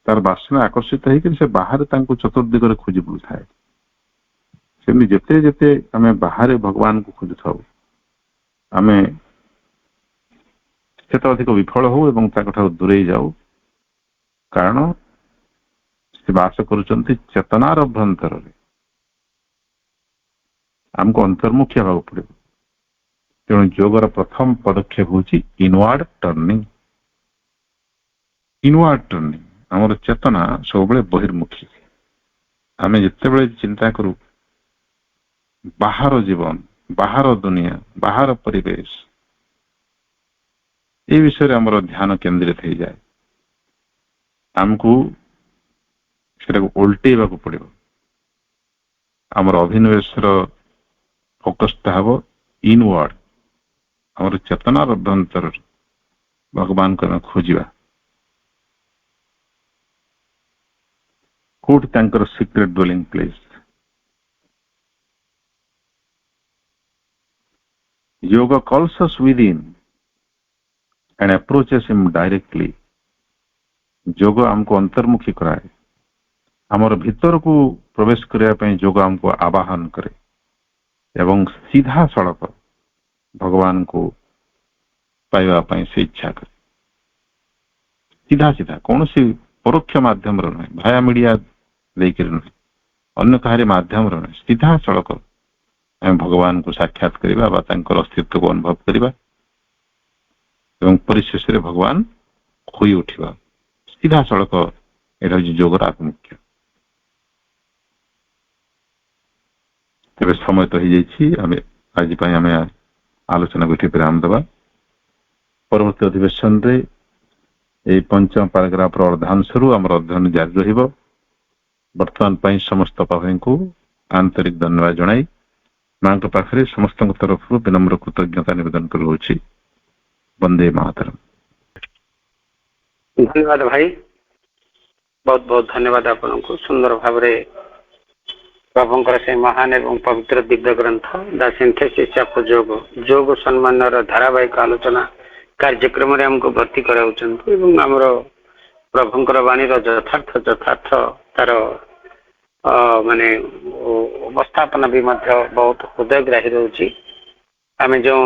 ତାର ବାସନା ଆକର୍ଷିତ ହେଇକି ସେ ବାହାରେ ତାଙ୍କୁ ଚତୁର୍ଦିଗରେ ଖୋଜି ବୁଲୁଥାଏ। ସେମିତି ଯେତେ ଯେତେ ଆମେ ବାହାରେ ଭଗବାନଙ୍କୁ ଖୋଜୁଥାଉ, ଆମେ ସେତେ ଅଧିକ ବିଫଳ ହଉ ଏବଂ ତାଙ୍କଠାରୁ ଦୂରେଇ ଯାଉ। କାରଣ ସେ ବାସ କରୁଛନ୍ତି ଚେତନାର ଅଭ୍ୟନ୍ତରରେ, ଆମକୁ ଅନ୍ତର୍ମୁଖୀ ହେବାକୁ ପଡିବ। ତେଣୁ ଯୋଗର ପ୍ରଥମ ପଦକ୍ଷେପ ହେଉଛି ଇନୱାର୍ଡ ଟର୍ଣ୍ଣିଂ। ଇନୱାର୍ଡ ଟର୍ଣ୍ଣିଂ, ଆମର ଚେତନା ସବୁବେଳେ ବହିର୍ମୁଖୀ। ଆମେ ଯେତେବେଳେ ଚିନ୍ତା କରୁ ବାହାର ଜୀବନ, ବାହାର ଦୁନିଆ, ବାହାର ପରିବେଶ, ଏ ବିଷୟରେ ଆମର ଧ୍ୟାନ କେନ୍ଦ୍ରିତ ହେଇଯାଏ। ଆମକୁ ସେଟାକୁ ଓଲଟେଇବାକୁ ପଡିବ। ଆମର ଅଭିନିବେଶର ଫୋକସଟା ହେବ ଇନୱାର୍ଡ, ଆମର ଚେତନାର ଅଭ୍ୟନ୍ତରରେ ଭଗବାନଙ୍କୁ ଆମେ ଖୋଜିବା। କୋଉଠି ତାଙ୍କର secret dwelling place? Yoga calls us within and approaches him directly. ଯୋଗ ଆମକୁ ଅନ୍ତର୍ମୁଖୀ କରାଏ, ଆମର ଭିତରକୁ ପ୍ରବେଶ କରିବା ପାଇଁ ଯୋଗ ଆମକୁ ଆବାହନ କରେ ଏବଂ ସିଧାସଳଖ ଭଗବାନଙ୍କୁ ପାଇବା ପାଇଁ ସେ ଇଚ୍ଛା କରେ। ସିଧା ସିଧା, କୌଣସି ପରୋକ୍ଷ ମାଧ୍ୟମରେ ନୁହେଁ, ଭାୟା ମିଡିଆ ଦେଇକରି ନୁହେଁ, ଅନ୍ୟ କାହାରି ମାଧ୍ୟମରେ ନୁହେଁ, ସିଧାସଳଖ ଆମେ ଭଗବାନଙ୍କୁ ସାକ୍ଷାତ କରିବା ବା ତାଙ୍କର ଅସ୍ତିତ୍ୱକୁ ଅନୁଭବ କରିବା ଏବଂ ପରିଶେଷରେ ଭଗବାନ ହୋଇ ଉଠିବା। ସିଧାସଳଖ ଏଇଟା ହେଉଛି ଯୋଗର ଆଭିମୁଖ୍ୟ। ତେବେ ସମୟ ତ ହେଇଯାଇଛି, ଆମେ ଆଜି ପାଇଁ ଆମେ ଆଲୋଚନାକୁ ଏଠି ବିରାମ ଦେବା। ପରବର୍ତ୍ତୀ ଅଧିବେଶନରେ ଏହି ପଞ୍ଚମ ପାରାଗ୍ରାଫର ଅର୍ଦ୍ଧାଂଶରୁ ଆମର ଅଧ୍ୟୟନ ଜାରି ରହିବ। ବର୍ତ୍ତମାନ ପାଇଁ ସମସ୍ତ ପାଠକଙ୍କୁ ଆନ୍ତରିକ ଧନ୍ୟବାଦ ଜଣାଇ ମାଙ୍କ ପାଖରେ ସମସ୍ତଙ୍କ ତରଫରୁ ବିନମ୍ର କୃତଜ୍ଞତା ନିବେଦନ କରୁଅଛି। ବନ୍ଦେ ମାତରମ୍। ଧନ୍ୟବାଦ ଭାଇ, ବହୁତ ବହୁତ ଧନ୍ୟବାଦ ଆପଣଙ୍କୁ। ସୁନ୍ଦର ଭାବରେ ପ୍ରଭୁଙ୍କର ସେ ମହାନ ଏବଂ ପବିତ୍ର ଦିବ୍ୟ ଗ୍ରନ୍ଥ ଦ ସିନ୍ଥେସିସ୍ ଅଫ୍ ଯୋଗ ସମ୍ମାନର ଧାରାବାହିକ ଆଲୋଚନା କାର୍ଯ୍ୟକ୍ରମରେ ଆମକୁ ଭର୍ତ୍ତି କରାଉଛନ୍ତି ଏବଂ ଆମର ପ୍ରଭୁଙ୍କର ବାଣୀର ଯଥାର୍ଥ ତାର ମାନେ ଉପସ୍ଥାପନ ବି ମଧ୍ୟ ବହୁତ ହୃଦୟଗ୍ରାହୀ ରହୁଛି। ଆମେ ଯେଉଁ